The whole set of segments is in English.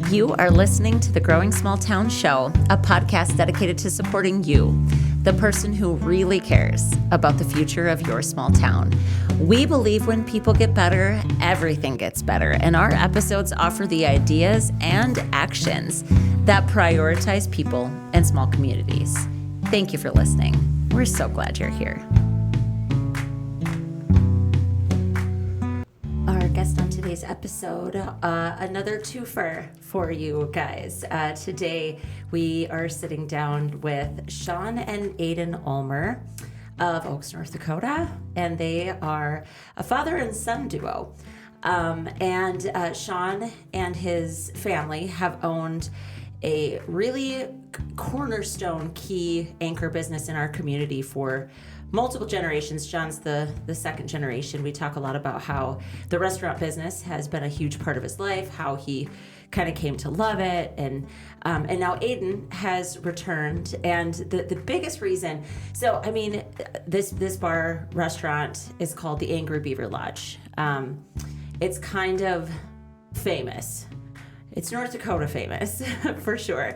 You are listening to the Growing Small Town Show, a podcast dedicated to supporting you, the person who really cares about the future of your small town. We believe when people get better, everything gets better, and our episodes offer the ideas and actions that prioritize people and small communities. Thank you for listening. We're so glad you're here. Our guest on today's episode, another twofer for you guys. Today we are sitting down with Shawn and Aiden Ulmer of Oaks, North Dakota, and they are a father and son duo. And Shawn and his family have owned a really cornerstone key anchor business in our community for multiple generations. John's the second generation. We talk a lot about how the restaurant business has been a huge part of his life, how he kind of came to love it, and now Aiden has returned. And the biggest reason, so I mean, this bar restaurant is called the Angry Beaver Lodge. It's kind of famous. It's North Dakota famous for sure.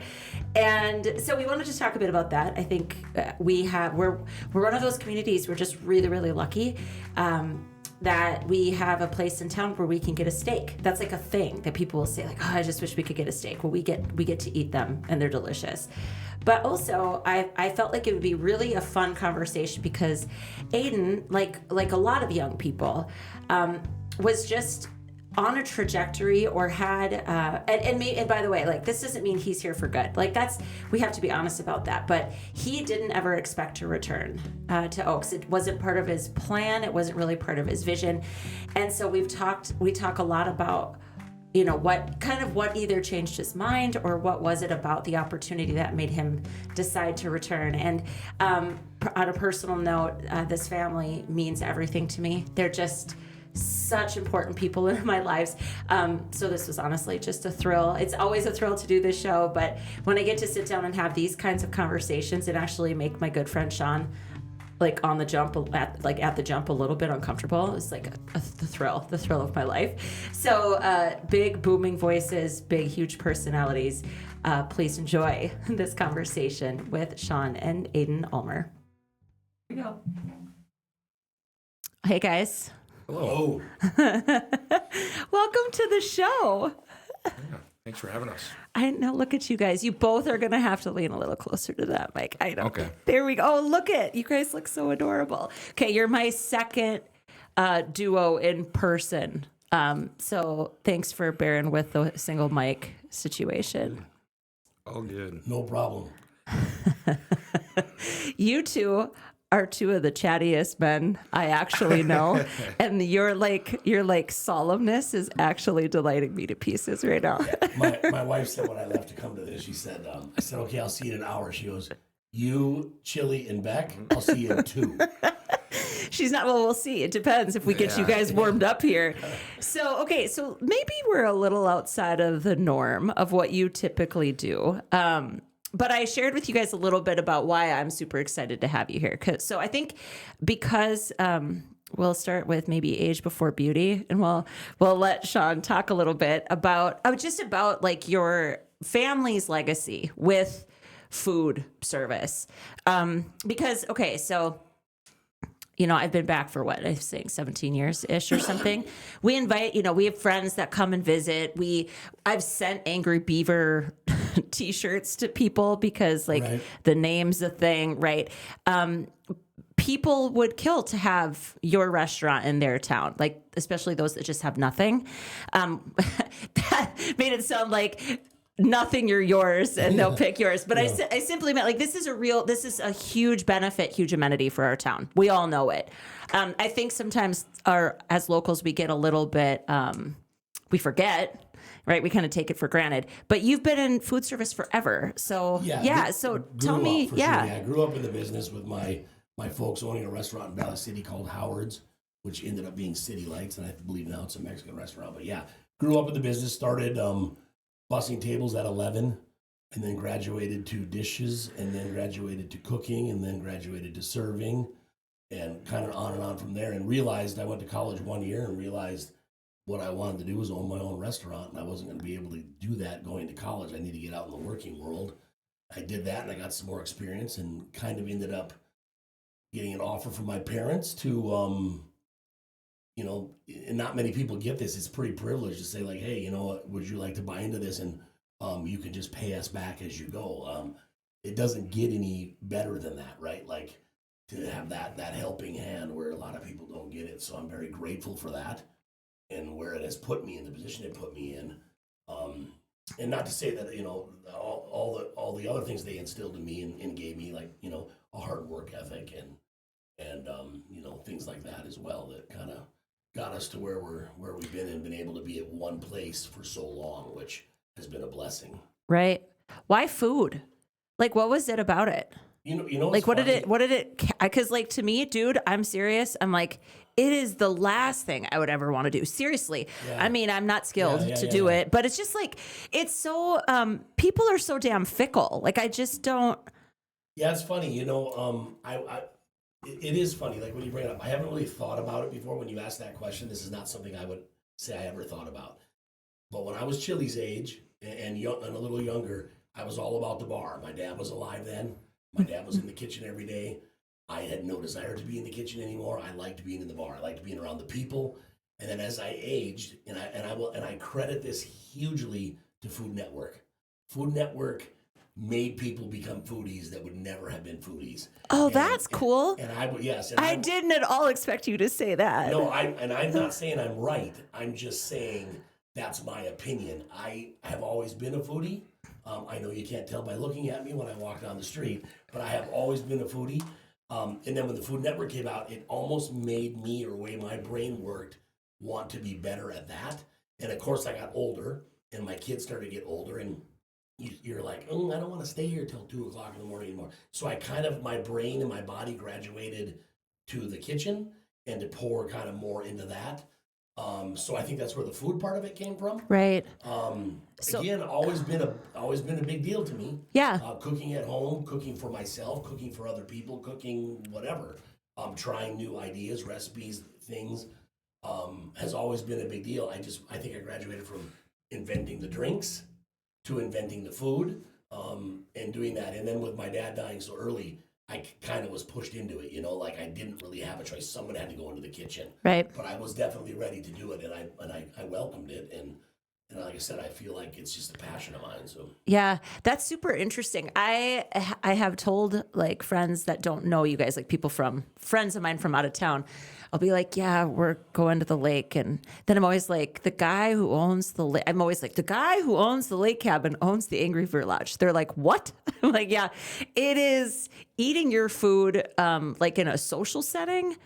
And so we wanted to talk a bit about that. I think we're one of those communities, we're just really, really lucky that we have a place in town where we can get a steak. That's like a thing that people will say, like, oh, I just wish we could get a steak. Well, we get to eat them and they're delicious. But also I felt like it would be really a fun conversation because Aiden, like a lot of young people, was just on a trajectory or had and by the way, like, this doesn't mean he's here for good. Like, we have to be honest about that, but he didn't ever expect to return to Oaks. It wasn't part of his plan. It wasn't really part of his vision. And so we talk a lot about, you know, what either changed his mind or what was it about the opportunity that made him decide to return. And on a personal note, this family means everything to me. They're just such important people in my lives. So this was honestly just a thrill. It's always a thrill to do this show, but when I get to sit down and have these kinds of conversations and actually make my good friend Shawn, like on the jump, at the jump, a little bit uncomfortable, it's like the thrill of my life. So big booming voices, big huge personalities. Please enjoy this conversation with Shawn and Aiden Ulmer. Here we go. Hey guys. Hello. Welcome to the show. Yeah, thanks for having us. I know. Look at you guys. You both are going to have to lean a little closer to that mic. I know. Okay. There we go. Oh, look at you guys. Look so adorable. Okay, you're my second duo in person. So thanks for bearing with the single mic situation. All good. No problem. You two are two of the chattiest men I actually know, and your solemnness is actually delighting me to pieces right now. My wife said when I left to come to this, she said, I said, okay, I'll see you in an hour. She goes, you, Chili, and Beck, I'll see you in 2. She's not, well, we'll see. It depends if we get you guys warmed up here. So maybe we're a little outside of the norm of what you typically do. But I shared with you guys a little bit about why I'm super excited to have you here. So I think because we'll start with maybe age before beauty, and we'll let Shawn talk a little bit about like your family's legacy with food service. Because, okay, so, you know, I've been back for what I was saying, 17 years-ish or something. We invite, you know, we have friends that come and visit. I've sent Angry Beaver t-shirts to people because the name's a thing, right? People would kill to have your restaurant in their town, like especially those that just have nothing. That made it sound like nothing, you're yours, and they'll pick yours. But yeah. I simply meant, like, this is a huge benefit, huge amenity for our town. We all know it. I think sometimes as locals, we get a little bit, we forget, right? We kind of take it for granted. But you've been in food service forever. So, so tell me, Sure. Yeah, I grew up in the business with my folks owning a restaurant in Valley City called Howard's, which ended up being City Lights, and I believe now it's a Mexican restaurant. But yeah, grew up in the business, started bussing tables at 11, and then graduated to dishes, and then graduated to cooking, and then graduated to serving, and kind of on and on from there. And realized I went to college 1 year and realized what I wanted to do was own my own restaurant, and I wasn't going to be able to do that going to college. I need to get out in the working world. I did that, and I got some more experience, and kind of ended up getting an offer from my parents to, and not many people get this. It's pretty privileged to say, like, hey, would you like to buy into this? And you can just pay us back as you go. It doesn't get any better than that, right? Like, to have that helping hand where a lot of people don't get it. So I'm very grateful for that, and where it has put me in the position it put me in. And not to say that, all the other things they instilled in me and gave me, like, a hard work ethic and things like that as well, that kind of got us to where we've been and been able to be at one place for so long, which has been a blessing. Right. Why food? Like, what was it about it? Like, what did it, because, like, to me, dude, I'm serious. I'm like, it is the last thing I would ever want to do. Seriously. Yeah. I mean, I'm not skilled to do it, but it's just like, it's so, people are so damn fickle. Like, I just don't. Yeah, it's funny. It is funny. Like, when you bring it up, I haven't really thought about it before. When you asked that question, this is not something I would say I ever thought about. But when I was Chili's age and young, and a little younger, I was all about the bar. My dad was alive then. My dad was in the kitchen every day. I had no desire to be in the kitchen anymore. I liked being in the bar. I liked being around the people. And then as I aged, and I credit this hugely to Food Network. Food Network made people become foodies that would never have been foodies. Oh, that's cool. And I didn't at all expect you to say that. No, I'm not saying I'm right. I'm just saying that's my opinion. I have always been a foodie. I know you can't tell by looking at me when I walk down the street, but I have always been a foodie. And then when the Food Network came out, it almost made me, or the way my brain worked, want to be better at that. And of course, I got older, and my kids started to get older, and you're like, I don't want to stay here till 2:00 in the morning anymore. So my brain and my body graduated to the kitchen and to pour kind of more into that. So I think that's where the food part of it came from. Right. Again, always been a big deal to me. Yeah. Cooking at home, cooking for myself, cooking for other people, cooking whatever. Trying new ideas, recipes, things, has always been a big deal. I think I graduated from inventing the drinks to inventing the food, and doing that. And then with my dad dying so early, I kind of was pushed into it, like I didn't really have a choice. Someone had to go into the kitchen. Right. But I was definitely ready to do it, and I welcomed it. And like I said, I feel like it's just a passion of mine. So yeah, that's super interesting. I have told, like, friends that don't know you guys, like friends of mine from out of town, I'll be like, yeah, we're going to the lake. And then I'm always like, the guy who owns the lake, I'm always like, the guy who owns the lake cabin owns the Angry Beaver Lodge. They're like, what? I'm like, yeah, it is. Eating your food, like, in a social setting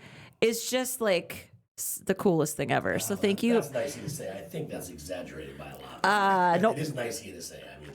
is just like the coolest thing ever. So thank you. That's nice of you to say. I think that's exaggerated by a lot. Nope. It is nice of you to say. I mean,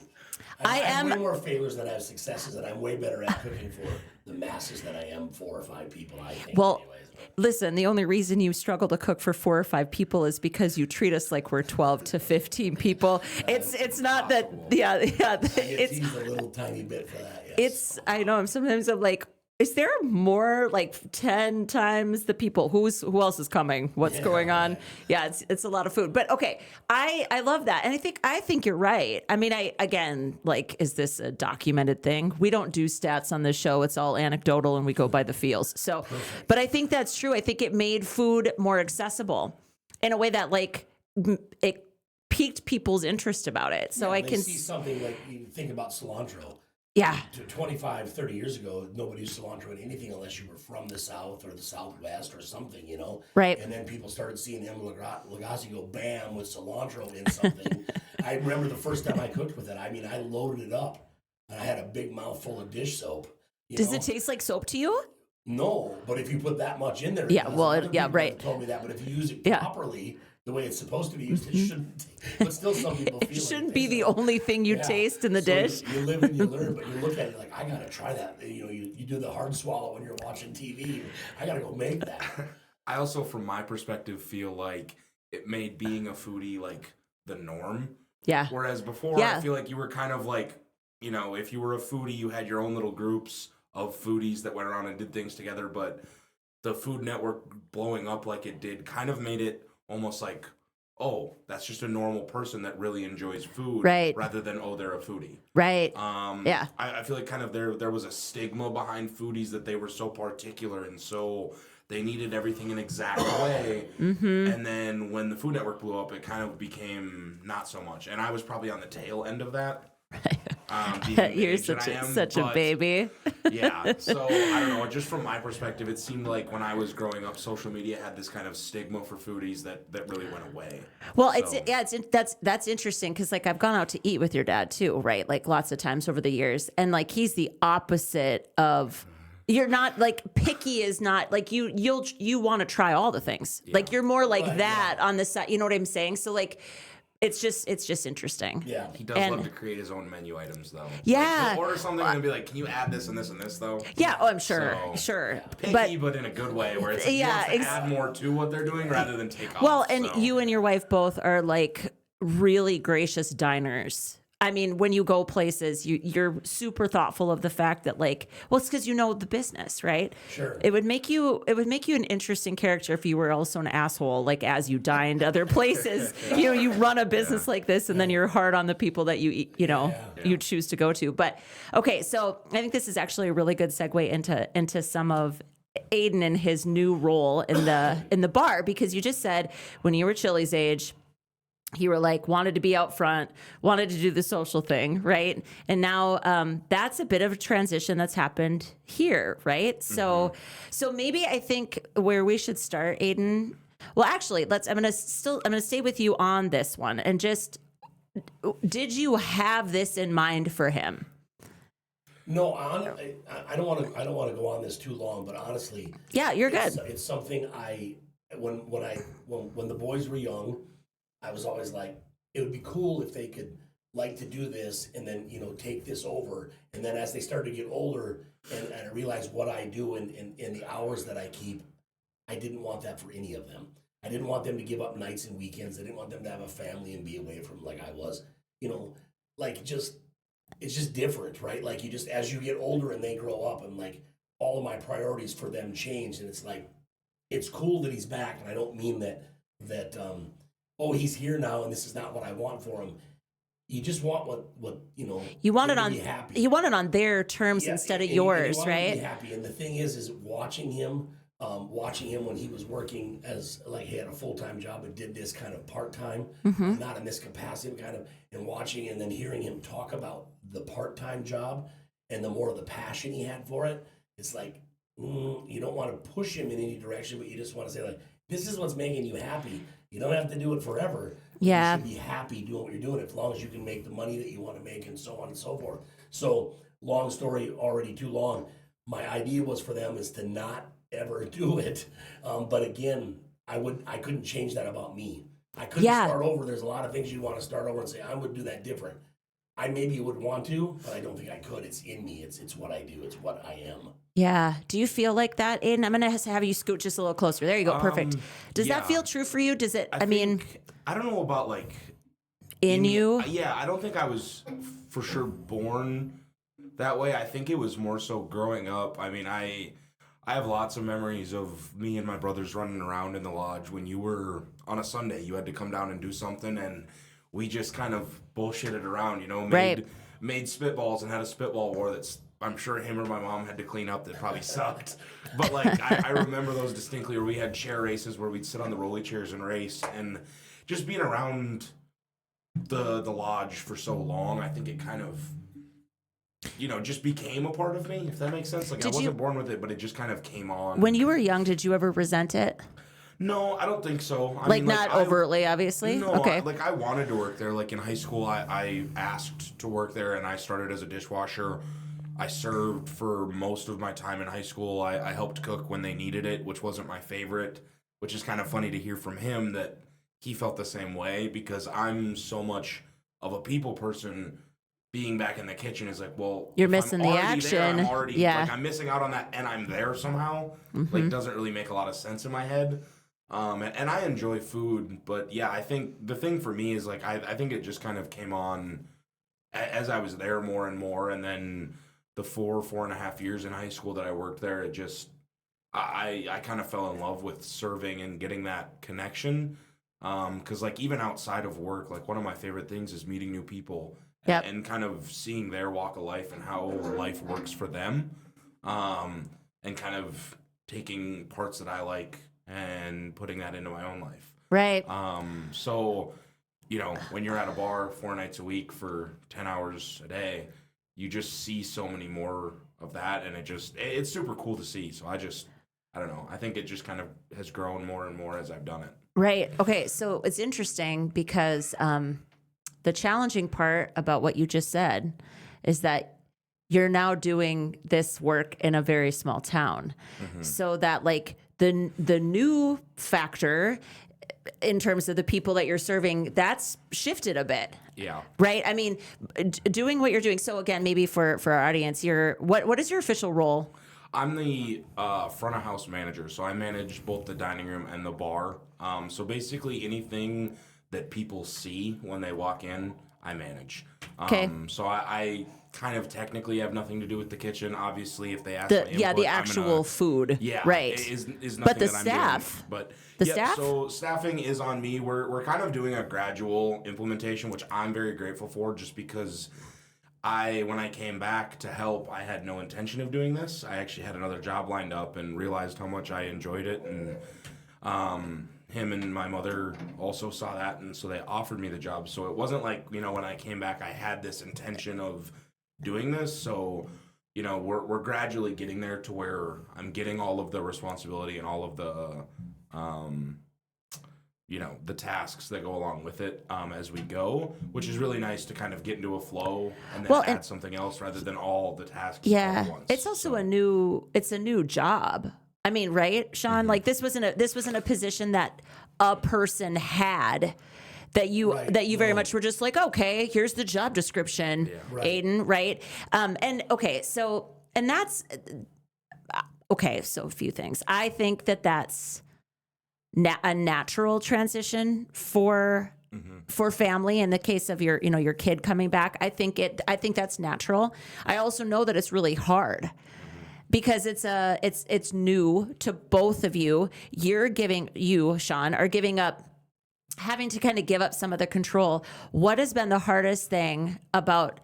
I have way more failures than I have successes, and I'm way better at cooking for the masses than I am 4 or 5 people, I think. Well, anyways. Listen, the only reason you struggle to cook for 4 or 5 people is because you treat us like we're 12 to 15 people. It's not possible. that, yeah. I get It's teased a little tiny bit for that, yes. It's, I know, sometimes I'm like, is there more, like 10 times the people? Who else is coming? What's going on? Yeah, it's a lot of food. But okay, I love that. And I think you're right. I mean, again, like, is this a documented thing? We don't do stats on this show. It's all anecdotal, and we go by the feels. So, perfect. But I think that's true. I think it made food more accessible in a way that, like, it piqued people's interest about it. So I can see something like, you think about cilantro. Yeah. 25, 30 years ago, nobody used cilantro in anything unless you were from the South or the Southwest or something, Right. And then people started seeing Emma Lagasse go bam with cilantro in something. I remember the first time I cooked with it. I mean, I loaded it up, and I had a big mouthful of dish soap. Does it taste like soap to you? No, but if you put that much in there, yeah, well, yeah, right. Told me that, but if you use it properly, the way it's supposed to be used, it shouldn't. But still, some people feel it shouldn't be the only thing you taste in the dish. You live and you learn, but you look at it like, I gotta try that. You do the hard swallow when you're watching TV. I gotta go make that. I also, from my perspective, feel like it made being a foodie like the norm. Yeah. Whereas before, I feel like you were kind of like, if you were a foodie, you had your own little groups of foodies that went around and did things together. But the Food Network blowing up like it did kind of made it almost like oh, that's just a normal person that really enjoys food, Right. rather than, oh, they're a foodie. Right. Yeah. I feel like kind of there was a stigma behind foodies that they were so particular and so they needed everything an exact way. And then when the Food Network blew up, it kind of became not so much. And I was probably on the tail end of that. You're such a baby. Yeah. So I don't know. Just from my perspective, it seemed like when I was growing up, social media had this kind of stigma for foodies that really went away. Well, So- that's interesting because like I've gone out to eat with your dad too, right? Like lots of times over the years, and like he's the opposite of. You're not like picky is not like you want to try all the things. Yeah. Like you're more like that on the side. You know what I'm saying? So like. It's just interesting. Yeah. He does love to create his own menu items, though. Yeah. Like, he'll order something and be like, "Can you add this and this and this, though?" Yeah. Oh, I'm sure. So, Sure. Picky, but in a good way, where it's like he wants to add more to what they're doing rather than take off. Well, and so. you and your wife both are like really gracious diners. I mean, when you go places, you're super thoughtful of the fact that like, well, it's because you know the business, right? Sure. It would make you an interesting character if you were also an asshole, like as you dined other places. You run a business like this, and then you're hard on the people that you you choose to go to. But okay, so I think this is actually a really good segue into some of Aiden and his new role in the bar, because you just said when you were Chili's age, you were like wanted to be out front, wanted to do the social thing, right? And now that's a bit of a transition that's happened here, right? So maybe I think where we should start, Aiden. Well, actually, I'm gonna stay with you on this one, and just did you have this in mind for him? No, I don't want to go on this too long, but honestly, Yeah, you're good. It's something when the boys were young, I was always like, it would be cool if they could like to do this and then, take this over. And then as they started to get older and I realized what I do and the hours that I keep, I didn't want that for any of them. I didn't want them to give up nights and weekends. I didn't want them to have a family and be away from like I was, it's just different, right? Like as you get older and they grow up, and like all of my priorities for them change. And it's like, it's cool that he's back. And I don't mean that, oh, he's here now and this is not what I want for him. You just want what You want it to on be happy. You want it on their terms instead of yours, and you want right? him to be happy. And the thing is watching him when he was working as like he had a full-time job and did this kind of part-time, not in this capacity kind of, and watching and then hearing him talk about the part-time job and the more of the passion he had for it. It's like you don't want to push him in any direction, but you just want to say like, this is what's making you happy. You don't have to do it forever. Yeah. You should be happy doing what you're doing as long as you can make the money that you want to make and so on and so forth. So, long story already too long. My idea was for them is to not ever do it. But again, I couldn't change that about me. I couldn't start over. There's a lot of things you want to start over and say, I would do that different. I maybe would want to, but I don't think I could. It's in me. It's what I do. It's what I am. Yeah. Do you feel like that, Aiden? I'm going to have you scoot just a little closer. There you go. Perfect. Does that feel true for you? Does it, I mean, I don't know about like in you? Yeah, I don't think I was for sure born that way. I think it was more so growing up. I mean, I have lots of memories of me and my brothers running around in the lodge when you were on a Sunday. You had to come down and do something, and we just kind of bullshitted around, made spitballs and had a spitball war that's, I'm sure him or my mom had to clean up that probably sucked. But like, I remember those distinctly, where we had chair races where we'd sit on the rolly chairs and race, and just being around the lodge for so long, I think it kind of, just became a part of me, if that makes sense. Like I wasn't born with it, but it just kind of came on. When you were young, did you ever resent it? No, I don't think so. I mean, not like overtly, obviously? No, okay. I wanted to work there. Like in high school, I asked to work there, and I started as a dishwasher. I served for most of my time in high school. I helped cook when they needed it, which wasn't my favorite, which is kind of funny to hear from him that he felt the same way, because I'm so much of a people person. Being back in the kitchen is like, well, you're missing the action. There, I'm already, I'm missing out on that, and I'm there somehow. Like, doesn't really make a lot of sense in my head. And I enjoy food, but yeah, I think the thing for me is like, I think it just kind of came on as I was there more and more, and then the 4.5 years in high school that I worked there, it just, I kind of fell in love with serving and getting that connection. Because like even outside of work, like one of my favorite things is meeting new people Yep. and kind of seeing their walk of life and how life works for them, and kind of taking parts that I like and putting that into my own life. Right. So, you know, when you're at a bar 4 nights a week for 10 hours a day, you just see so many more of that, and it's super cool to see. So I don't know. I think it just kind of has grown more and more as I've done it. Right. Okay. So it's interesting because the challenging part about what you just said is that you're now doing this work in a very small town. So that like the new factor in terms of the people that you're serving, that's shifted a bit. Yeah. Right. I mean, doing what you're doing. So again, maybe for our audience, what is your official role? I'm the front of house manager, so I manage both the dining room and the bar. So basically anything that people see when they walk in, I manage. Okay. So I kind of technically have nothing to do with the kitchen. Obviously, if they ask The my input, the actual food. yeah, Right. is nothing But the that I'm staff. doing. But The yep, staff? So staffing is on me. We're kind of doing a gradual implementation, which I'm very grateful for, just because when I came back to help, I had no intention of doing this. I actually had another job lined up and realized how much I enjoyed it, and him and my mother also saw that, and so they offered me the job. So it wasn't like, you know, when I came back, I had this intention of doing this. So, you know, we're gradually getting there to where I'm getting all of the responsibility and all of the, you know, the tasks that go along with it as we go, which is really nice to kind of get into a flow and then add something else rather than all the tasks all Yeah. at once. It's also a new job. I mean, right, Shawn? Like this wasn't a position that a person had that you very much were just like, okay, here's the job description, Aiden, right? And okay, so that's okay. So a few things. I think that's a natural transition for family. In the case of your kid coming back, I think that's natural. I also know that it's really hard. Because it's new to both of you. You, Shawn, are giving up, having to kind of give up some of the control. What has been the hardest thing about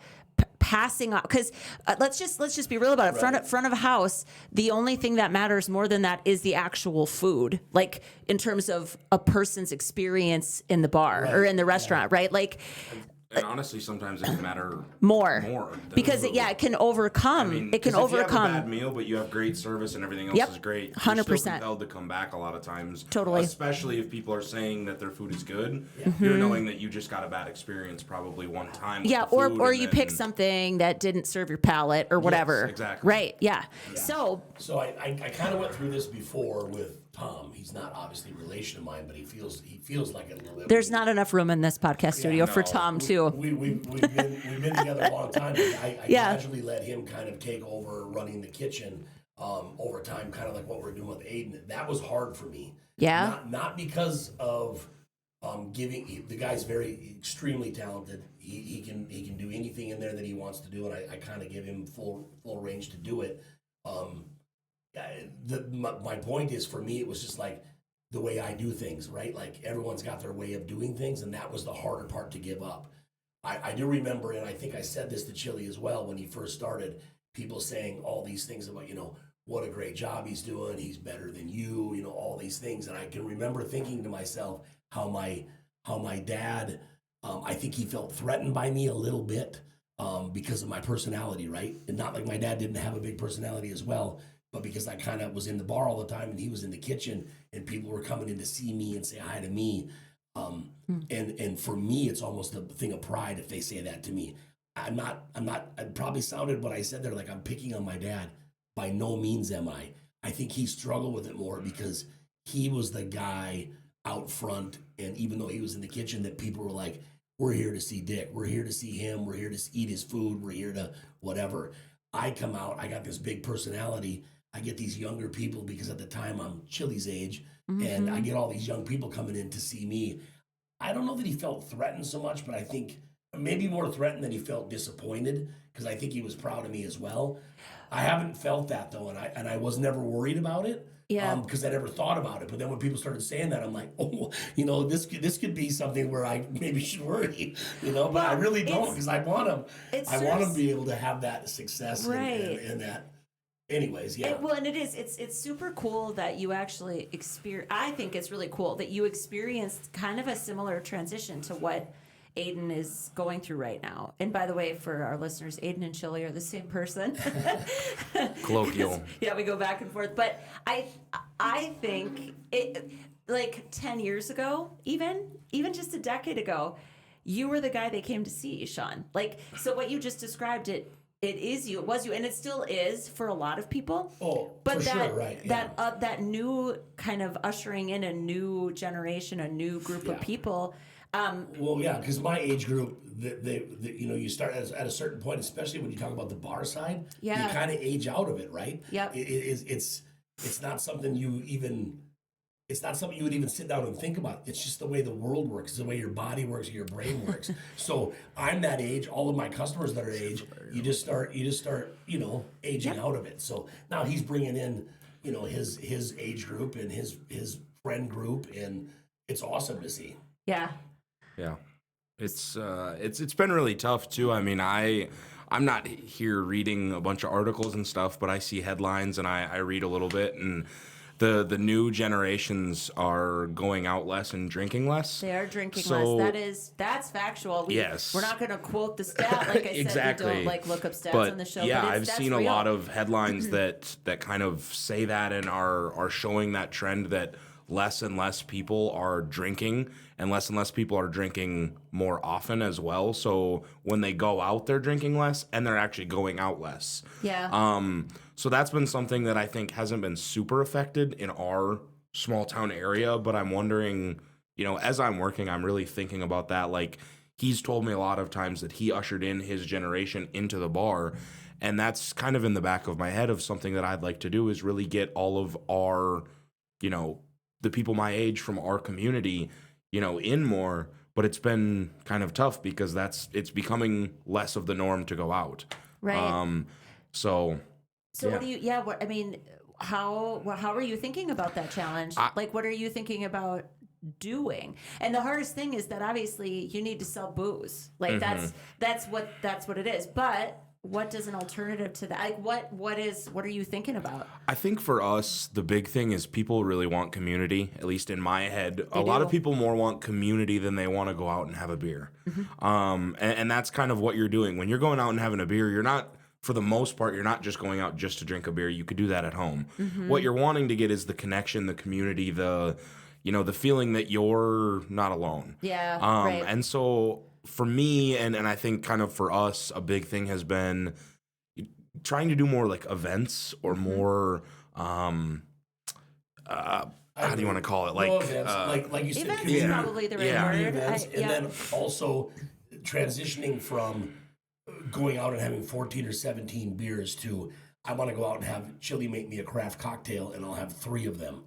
passing on? Because let's just be real about it. Front of house, the only thing that matters more than that is the actual food. Like in terms of a person's experience in the bar or in the restaurant, right? Like. And honestly, sometimes it can matter more because it can overcome. I mean, it can 'cause if you overcome. have a bad meal, but you have great service and everything else is great. 100%. You're still compelled to come back a lot of times. Totally. Especially if people are saying that their food is good. You're knowing that you just got a bad experience probably one time. With the food, or and you then, pick something that didn't serve your palate or whatever. Yes, exactly. Right. Yeah. So I kind of went through this before with Tom. He's not obviously a relation of mine, but he feels like it a little bit. there's not enough room in this podcast studio for Tom too. We've been together a long time. But I gradually let him kind of take over running the kitchen over time, kind of like what we're doing with Aiden. That was hard for me. Yeah. Not because of the guy's extremely talented. He can do anything in there that he wants to do, and I kind of give him full range to do it. My point is, for me, it was just like the way I do things, right? Like everyone's got their way of doing things, and that was the harder part to give up. I do remember, and I think I said this to Chili as well when he first started, people saying all these things about, what a great job he's doing, he's better than you, all these things. And I can remember thinking to myself how my dad, I think he felt threatened by me a little bit because of my personality, right? And not like my dad didn't have a big personality as well, but because I kind of was in the bar all the time and he was in the kitchen and people were coming in to see me and say hi to me. And for me, it's almost a thing of pride if they say that to me. I probably sounded what I said there like I'm picking on my dad. By no means am I. I think he struggled with it more because he was the guy out front. And even though he was in the kitchen, that people were like, we're here to see Dick. We're here to see him. We're here to eat his food. We're here to whatever. I come out, I got this big personality. I get these younger people because at the time I'm Chili's age. And I get all these young people coming in to see me. I don't know that he felt threatened so much, but I think maybe more threatened than he felt disappointed because I think he was proud of me as well. I haven't felt that though, and I was never worried about it. Yeah. Because I never thought about it. But then when people started saying that, I'm like, oh, this could be something where I maybe should worry, but I really don't, because I want them. I want them to be able to have that success and that. Anyways, yeah. And it's super cool that you actually I think it's really cool that you experienced kind of a similar transition to what Aiden is going through right now. And by the way, for our listeners, Aiden and Chili are the same person. Colloquial. Yeah, we go back and forth. But I think it, like 10 years ago, even just a decade ago, you were the guy they came to see, Shawn. Like, so what you just described, it is you, it was you, and it still is for a lot of people. Oh, but for that, sure, right. Yeah. That new kind of ushering in a new generation, a new group of people. Well, yeah, because my age group, you start at a certain point, especially when you talk about the bar side, you kind of age out of it, right? Yep. It's not something it's not something you would even sit down and think about. It's just the way the world works, it's the way your body works, your brain works. So I'm that age. All of my customers that are age, you just start, aging out of it. So now he's bringing in, his age group and his friend group, and it's awesome to see. Yeah. Yeah, it's been really tough too. I mean, I'm not here reading a bunch of articles and stuff, but I see headlines and I read a little bit, and the new generations are going out less and drinking less. They are drinking less. That's factual. Yes. We're not going to quote the stat. Like I exactly. said, we don't look up stats but, on the show. Yeah, but I've seen real. a lot of headlines that kind of say that and are showing that trend that less and less people are drinking, and less people are drinking more often as well. So when they go out, they're drinking less, and they're actually going out less. Yeah. So that's been something that I think hasn't been super affected in our small town area. But I'm wondering, as I'm working, I'm really thinking about that. Like, he's told me a lot of times that he ushered in his generation into the bar. And that's kind of in the back of my head of something that I'd like to do, is really get all of our, the people my age from our community, in more. But it's been kind of tough because it's becoming less of the norm to go out. Right. So yeah. What do you, how are you thinking about that challenge? What are you thinking about doing? And the hardest thing is that obviously you need to sell booze. Like that's what it is. But what does an alternative to that? Like what are you thinking about? I think for us, the big thing is people really want community, at least in my head. A lot of people more want community than they want to go out and have a beer. And that's kind of what you're doing. When you're going out and having a beer, you're not, for the most part, you're not just going out just to drink a beer. You could do that at home. What you're wanting to get is the connection, the community, the feeling that you're not alone. Yeah, right. And so for me, and I think kind of for us, a big thing has been trying to do more like events or more, how do you want to call it? Like you said, events is probably the right word. Events, and then also transitioning from going out and having 14 or 17 beers to, I want to go out and have Chili make me a craft cocktail, and I'll have 3 of them.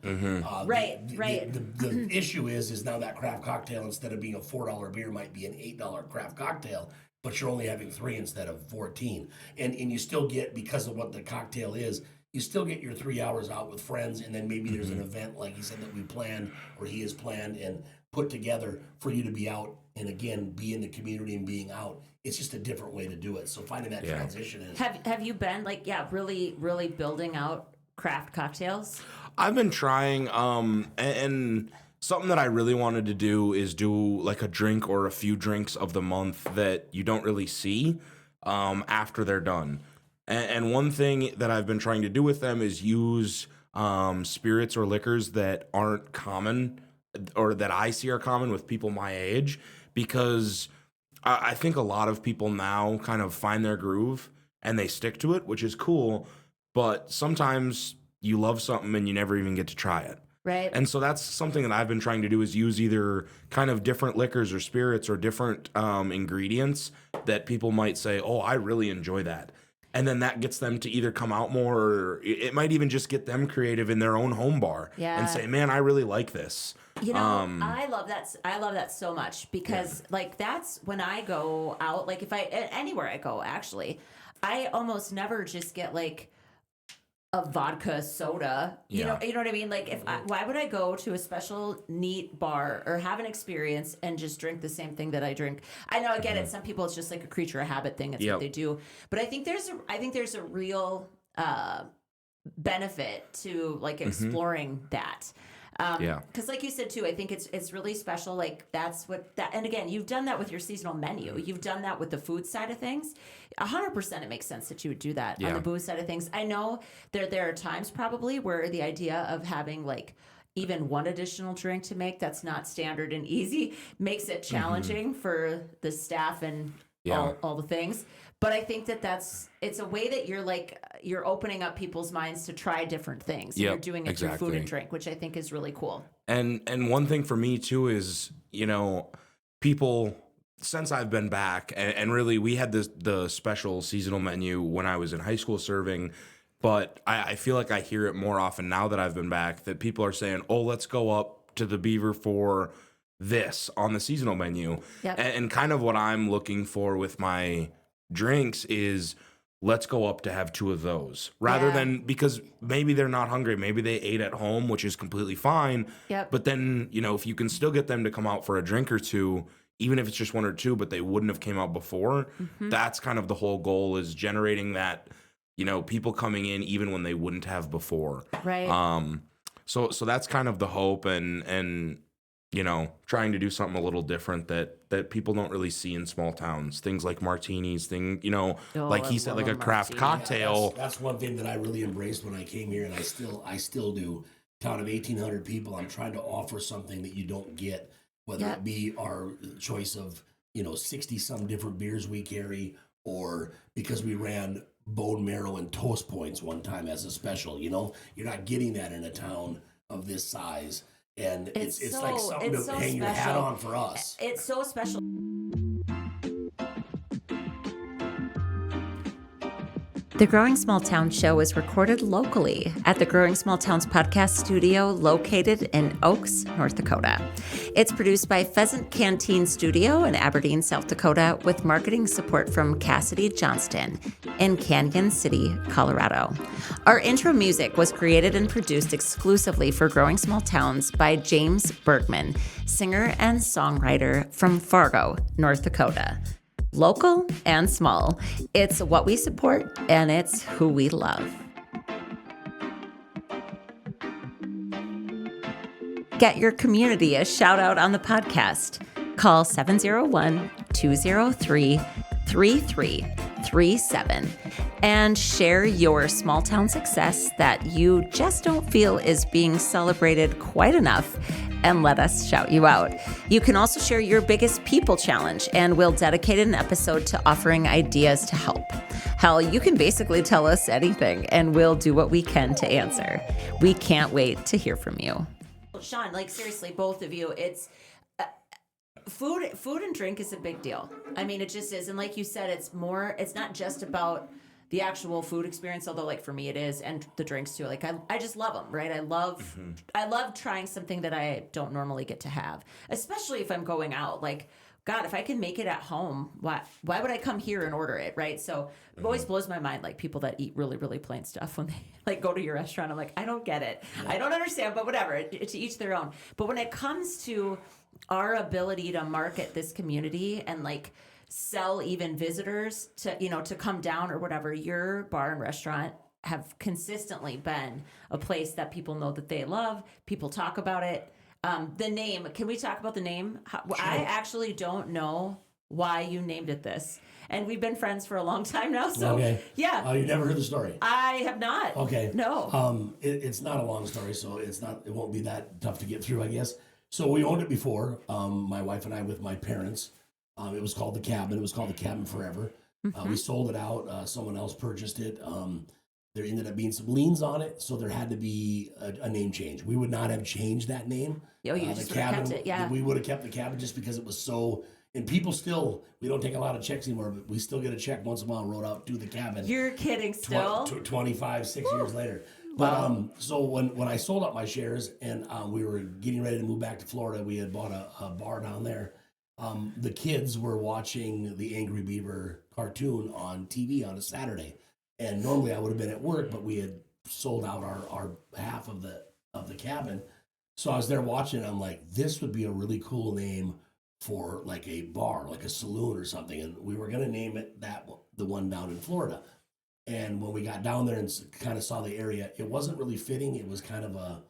Right. The issue is now that craft cocktail, instead of being a $4 beer, might be an $8 craft cocktail, but you're only having 3 instead of 14. And you still get, because of what the cocktail is, you still get your 3 hours out with friends, and then maybe there's an event, like he said, that we planned, or he has planned and put together for you to be out and, again, be in the community and being out. It's just a different way to do it. So finding that transition is... Have you been, really, really building out craft cocktails? I've been trying, and something that I really wanted to do is do like a drink or a few drinks of the month that you don't really see after they're done. And one thing that I've been trying to do with them is use spirits or liquors that aren't common, or that I see are common with people my age, because I think a lot of people now kind of find their groove and they stick to it, which is cool. But sometimes you love something and you never even get to try it. Right. And so that's something that I've been trying to do, is use either kind of different liquors or spirits or different ingredients that people might say, oh, I really enjoy that. And then that gets them to either come out more, or it might even just get them creative in their own home bar and say, man, I really like this. I love that. I love that so much, because that's when I go out, if anywhere I go, actually, I almost never just get a vodka soda. You know what I mean? Like, why would I go to a special neat bar or have an experience and just drink the same thing that I drink? I know I get it. Some people, it's just like a creature of habit thing. It's what they do. But I think there's a real benefit to like exploring that. Because like you said too, I think it's really special. Like that's what that, and again, you've done that with your seasonal menu. You've done that with the food side of things. 100%, it makes sense that you would do that on the booze side of things. I know there are times probably where the idea of having like even one additional drink to make that's not standard and easy makes it challenging for the staff and all the things. But I think it's a way that you're opening up people's minds to try different things. And you're doing it through food and drink, which I think is really cool. And one thing for me too is, people, since I've been back, and really we had the special seasonal menu when I was in high school serving, but I feel like I hear it more often now that I've been back, that people are saying, oh, let's go up to the Beaver for this on the seasonal menu. And kind of what I'm looking for with my drinks is, let's go up to have 2 of those rather than, because maybe they're not hungry, maybe they ate at home, which is completely fine. But then if you can still get them to come out for a drink or 2, even if it's just 1 or 2, but they wouldn't have came out before, that's kind of the whole goal, is generating that people coming in even when they wouldn't have before. So that's kind of the hope, and trying to do something a little different that people don't really see in small towns. Things like martinis, like he said, like a craft cocktail. That's one thing that I really embraced when I came here, and I still do. Town of 1,800 people, I'm trying to offer something that you don't get, whether it be our choice of 60-some different beers we carry, or because we ran bone marrow and toast points one time as a special. You're not getting that in a town of this size. And it's like something to hang your hat on for us. It's so special. The Growing Small Town Show is recorded locally at the Growing Small Towns podcast studio located in Oaks, North Dakota. It's produced by Pheasant Canteen Studio in Aberdeen, South Dakota, with marketing support from Cassidy Johnston in Canyon City, Colorado. Our intro music was created and produced exclusively for Growing Small Towns by James Bergman, singer and songwriter from Fargo, North Dakota. Local and small, it's what we support and it's who we love. Get your community a shout out on the podcast. Call 701-203-3337 and share your small town success that you just don't feel is being celebrated quite enough, and let us shout you out. You can also share your biggest people challenge, and we'll dedicate an episode to offering ideas to help. Hell, you can basically tell us anything, and we'll do what we can to answer. We can't wait to hear from you. Shawn, like seriously, both of you, it's food and drink is a big deal. I mean, it just is. And like you said, it's not just about the actual food experience, although like for me it is, and the drinks too. Like I just love them, right? I love trying something that I don't normally get to have, especially if I'm going out. Like, God, if I can make it at home, why would I come here and order it, right? So it always blows my mind, like people that eat really, really plain stuff when they like go to your restaurant. I'm like, I don't get it. I don't understand, but whatever. To each their own. But when it comes to our ability to market this community and like sell even visitors to come down or whatever, your bar and restaurant have consistently been a place that people know that they love. People talk about it. The name, can we talk about the name? Sure. I actually don't know why you named it this. And we've been friends for a long time now. So yeah. You never heard the story? I have not. Okay. No. It's not a long story, so it won't be that tough to get through, I guess. So we owned it before, my wife and I with my parents. It was called The Cabin. It was called The Cabin forever. We sold it out. Someone else purchased it. There ended up being some liens on it, so there had to be a name change. We would not have changed that name. Oh, you just would have kept it, yeah. We would have kept The Cabin just because it was so... And people still, we don't take a lot of checks anymore, but we still get a check once in a while wrote out to The Cabin. You're kidding still? 6 years later. But so when I sold up my shares and we were getting ready to move back to Florida, we had bought a bar down there. The kids were watching the Angry Beaver cartoon on TV on a Saturday. And normally I would have been at work, but we had sold out our half of the cabin. So I was there watching, and I'm like, this would be a really cool name for like a bar, like a saloon or something. And we were going to name it the one down in Florida. And when we got down there and kind of saw the area, it wasn't really fitting. It was kind of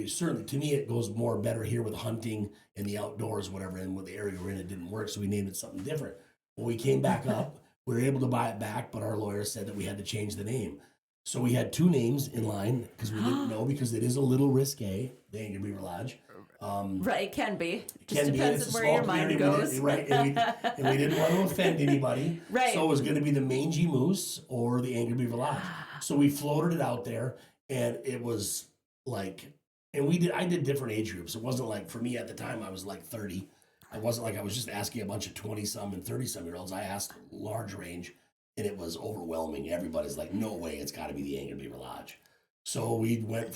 certainly to me, it goes more better here with hunting and the outdoors, whatever. And with the area we're in, it didn't work. So we named it something different. When we came back up, we were able to buy it back, but our lawyer said that we had to change the name. So we had 2 names in line because we didn't know, because it is a little risque, the Angry Beaver Lodge. Right, it can be. Just depends on where your mind goes. Right, and we didn't want to offend anybody. Right. So it was going to be the Mangy Moose or the Angry Beaver Lodge. So we floated it out there, and it was like, and I did different age groups. It wasn't like, for me at the time, I was like 30. I wasn't like I was just asking a bunch of 20-some and 30-some-year-olds. I asked large range, and it was overwhelming. Everybody's like, no way, it's got to be the Angry Beaver Lodge. So we went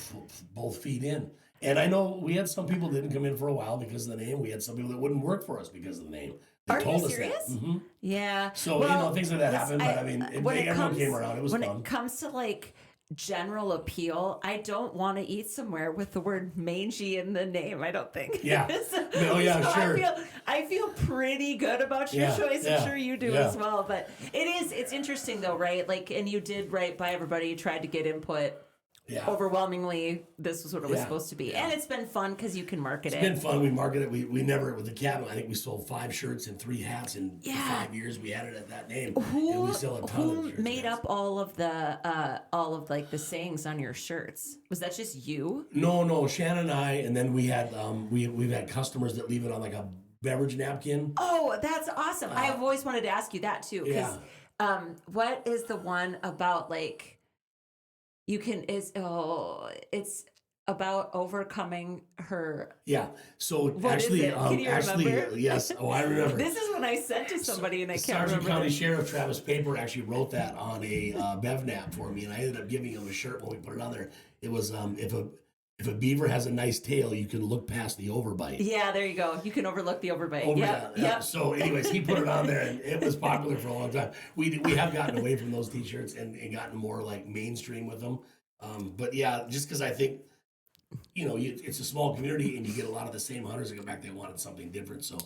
both feet in. And I know we had some people that didn't come in for a while because of the name. We had some people that wouldn't work for us because of the name. Are you serious? Mm-hmm. Yeah. So, things like that happen. But I mean, everyone came around. It was fun. When it comes to like general appeal, I don't want to eat somewhere with the word mangy in the name, I don't think. Yeah. So Sure. I feel pretty good about your choice. Yeah, I'm sure you do as well. But it's interesting though, right? Like, and you did right by everybody. You tried to get input. Yeah. Overwhelmingly, this was what it was supposed to be. Yeah. And it's been fun because you can market it. It's been fun. We market it. We never, with the cabin, I think we sold 5 shirts and 3 hats in 5 years. We had it at that name. And we sell a ton of shirts. Who made up all of the sayings on your shirts? Was that just you? No, Shannon and I, and then we had we've had customers that leave it on like a beverage napkin. Oh, that's awesome. I've always wanted to ask you that too. Because what is the one about like it's about overcoming her. Yeah. So what actually, is it? Can you remember? Yes. Oh, I remember. This is when I sent to somebody and I can't Sargent remember. County Sheriff Travis Paper actually wrote that on a bev nap for me, and I ended up giving him a shirt when we put it on there. It was if a beaver has a nice tail, you can look past the overbite. Yeah, there you go. You can overlook the overbite. Yep. So, anyways, he put it on there, and it was popular for a long time. We have gotten away from those T-shirts and gotten more like mainstream with them. But yeah, just because I think, it's a small community, and you get a lot of the same hunters that come back. They wanted something different, so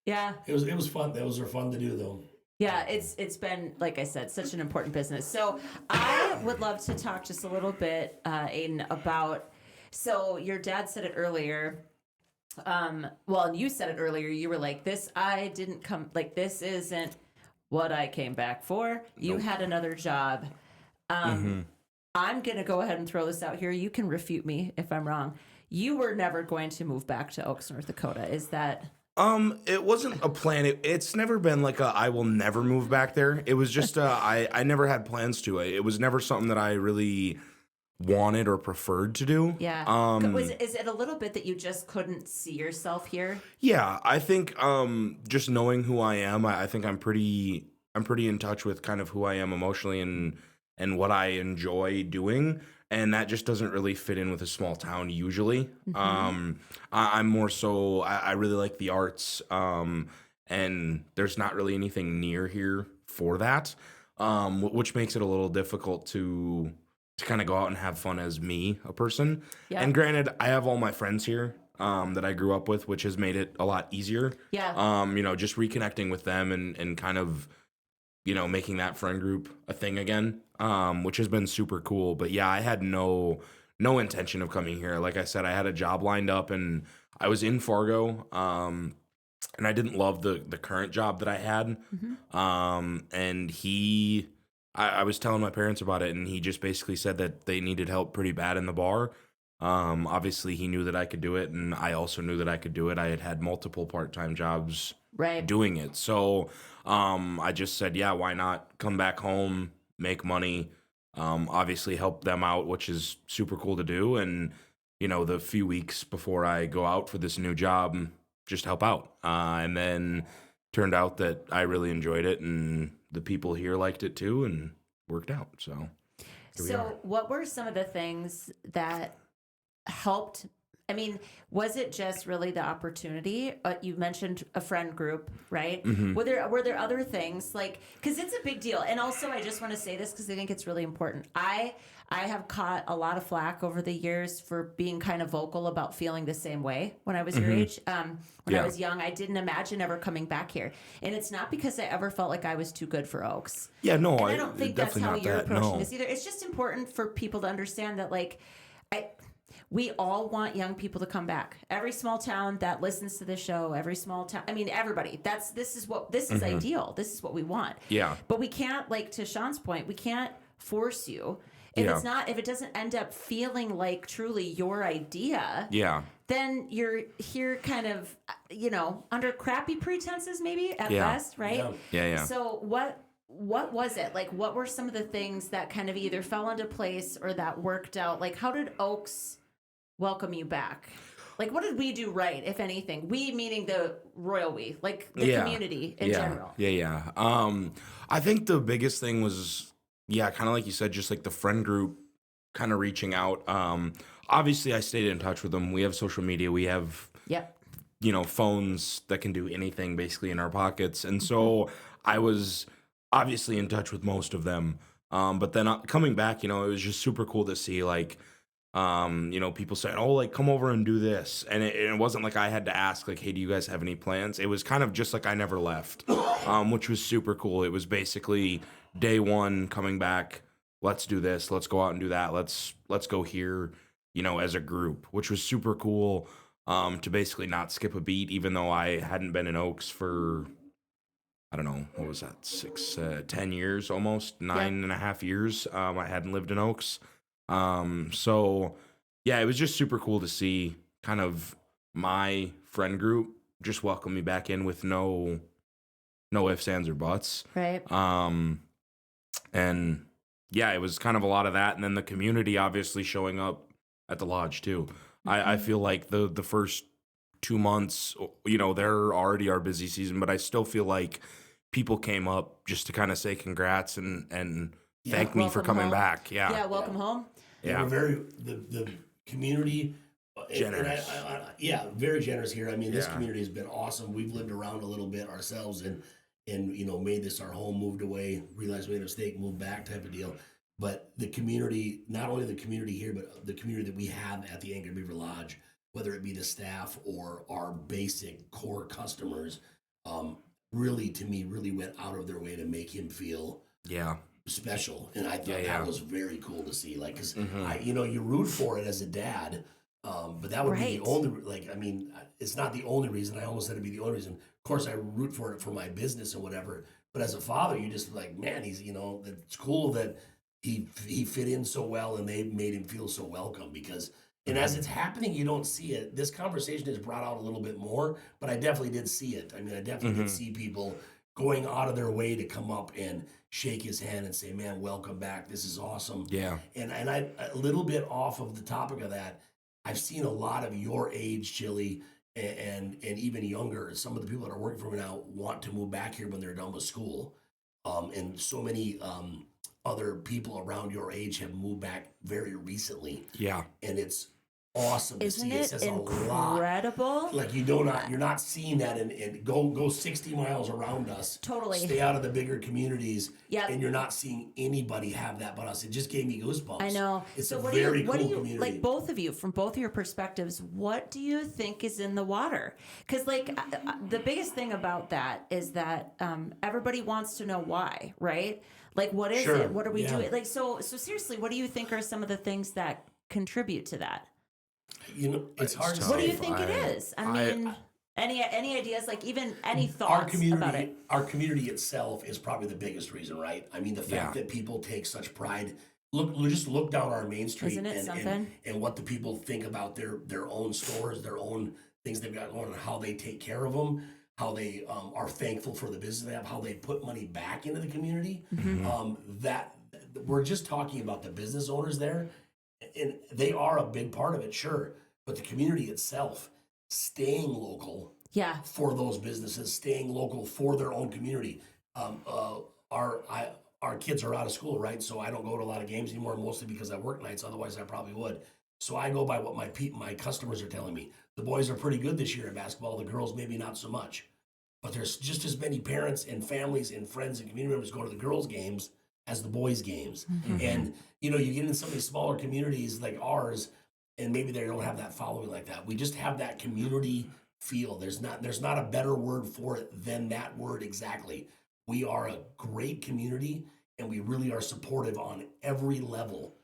yeah, it was fun. Those are fun to do, though. Yeah, it's been, like I said, such an important business. So I would love to talk just a little bit, Aiden, about. So your dad said it earlier. And you said it earlier. You were like, this isn't what I came back for. You had another job. I'm going to go ahead and throw this out here. You can refute me if I'm wrong. You were never going to move back to Oaks, North Dakota. Is that... It wasn't a plan. It's never been like I will never move back there. It was just, I never had plans to. It was never something that I really wanted or preferred to do. Yeah. Is it a little bit that you just couldn't see yourself here? Yeah, I think just knowing who I am, I think I'm pretty in touch with kind of who I am emotionally and what I enjoy doing, and that just doesn't really fit in with a small town usually. I'm more so I really like the arts, and there's not really anything near here for that, which makes it a little difficult to kind of go out and have fun as me, a person. Yeah. And granted, I have all my friends here that I grew up with, which has made it a lot easier. Yeah. Just reconnecting with them and kind of, making that friend group a thing again, which has been super cool. But yeah, I had no intention of coming here. Like I said, I had a job lined up and I was in Fargo, and I didn't love the current job that I had. And I was telling my parents about it, and he just basically said that they needed help pretty bad in the bar. Obviously, he knew that I could do it, and I also knew that I could do it. I had multiple part-time jobs doing it. So I just said, yeah, why not come back home, make money, obviously help them out, which is super cool to do. And, the few weeks before I go out for this new job, just help out. And then turned out that I really enjoyed it, and the people here liked it too, and worked out. So what were some of the things that helped I mean, was it just really the opportunity? You mentioned a friend group, right? Were there other things like, because it's a big deal. And also, I just want to say this because I think it's really important. I have caught a lot of flack over the years for being kind of vocal about feeling the same way when I was your age. When I was young, I didn't imagine ever coming back here. And it's not because I ever felt like I was too good for Oaks. Yeah, no, And I don't think that's how you're approaching no. this either. It's just important for people to understand that, like, we all want young people to come back. Every small town that listens to the show, every small town, I mean, everybody. This is ideal. This is what we want. Yeah. But we can't, like, to Sean's point, we can't force you. If if it doesn't end up feeling like truly your idea, then you're here kind of, under crappy pretenses maybe at best, right? Yeah. So what was it? Like, what were some of the things that kind of either fell into place or that worked out? Like, how did Oaks welcome you back? Like, what did we do right, if anything? We meaning the royal we, like the community in general. Yeah. I think the biggest thing was, kind of like you said, just like the friend group kind of reaching out. Obviously, I stayed in touch with them. We have social media. We have, phones that can do anything basically in our pockets. And so I was obviously in touch with most of them. But then coming back, it was just super cool to see, like, people saying, oh, like, come over and do this. And it wasn't like I had to ask, like, hey, do you guys have any plans? It was kind of just like I never left, which was super cool. It was basically day one coming back. Let's do this. Let's go out and do that. Let's go here, as a group, which was super cool, to basically not skip a beat, even though I hadn't been in Oaks for, I don't know, what was that, 10 years, almost 9.5 years. I hadn't lived in Oaks. So yeah, it was just super cool to see kind of my friend group just welcome me back in with no ifs, ands, or buts. Right. And yeah, it was kind of a lot of that. And then the community obviously showing up at the lodge too. I feel like the first 2 months, they're already our busy season, but I still feel like people came up just to kind of say congrats and thank me for coming back. Yeah, welcome home. Yeah, we're very the community generous. Very generous here. I mean, this community has been awesome. We've lived around a little bit ourselves and made this our home, moved away, realized we made a mistake, moved back type of deal. But the community, not only the community here, but the community that we have at the Angry Beaver Lodge, whether it be the staff or our basic core customers, really went out of their way to make him feel special. And I thought that was very cool to see. Like, because you root for it as a dad, but that would be the only. It's not the only reason. I almost said it'd be the only reason. Of course, I root for it for my business and whatever. But as a father, you just like, man, he's it's cool that he fit in so well, and they made him feel so welcome. Because and as it's happening, you don't see it. This conversation is brought out a little bit more, but I definitely did see it. I mean, I definitely did see people going out of their way to come up and shake his hand and say, man, welcome back. This is awesome. Yeah. And I a little bit off of the topic of that, I've seen a lot of your age, Chili, and even younger. Some of the people that are working for me now want to move back here when they're done with school. And so many other people around your age have moved back very recently. Yeah. And it's awesome to see. It says incredible? A lot. Like you're not seeing that and go 60 miles around us. Totally. Stay out of the bigger communities. Yep. And you're not seeing anybody have that but us. It just gave me goosebumps. I know. It's so a what very do cool you, community. like both of you, from both of your perspectives, what do you think is in the water? Because like the biggest thing about that is that everybody wants to know why, right? Like what is it? What are we doing? Like so seriously, what do you think are some of the things that contribute to that? It's hard to say. What do you think it is? I mean, any ideas? Like even any thoughts about it? Our community itself is probably the biggest reason, right? I mean, the fact that people take such pride. Look down our main street. Isn't it something? And what the people think about their own stores, their own things they've got going on, how they take care of them, how they are thankful for the business they have, how they put money back into the community. That we're just talking about the business owners there. And they are a big part of it, sure. But the community itself, staying local for those businesses, staying local for their own community. Our kids are out of school, right? So I don't go to a lot of games anymore, mostly because I work nights. Otherwise, I probably would. So I go by what my customers are telling me. The boys are pretty good this year in basketball. The girls maybe not so much. But there's just as many parents and families and friends and community members go to the girls' games as the boys' games. And, you get in some of these smaller communities like ours, and maybe they don't have that following like that. We just have that community feel. There's not a better word for it than that word exactly. We are a great community, and we really are supportive on every level.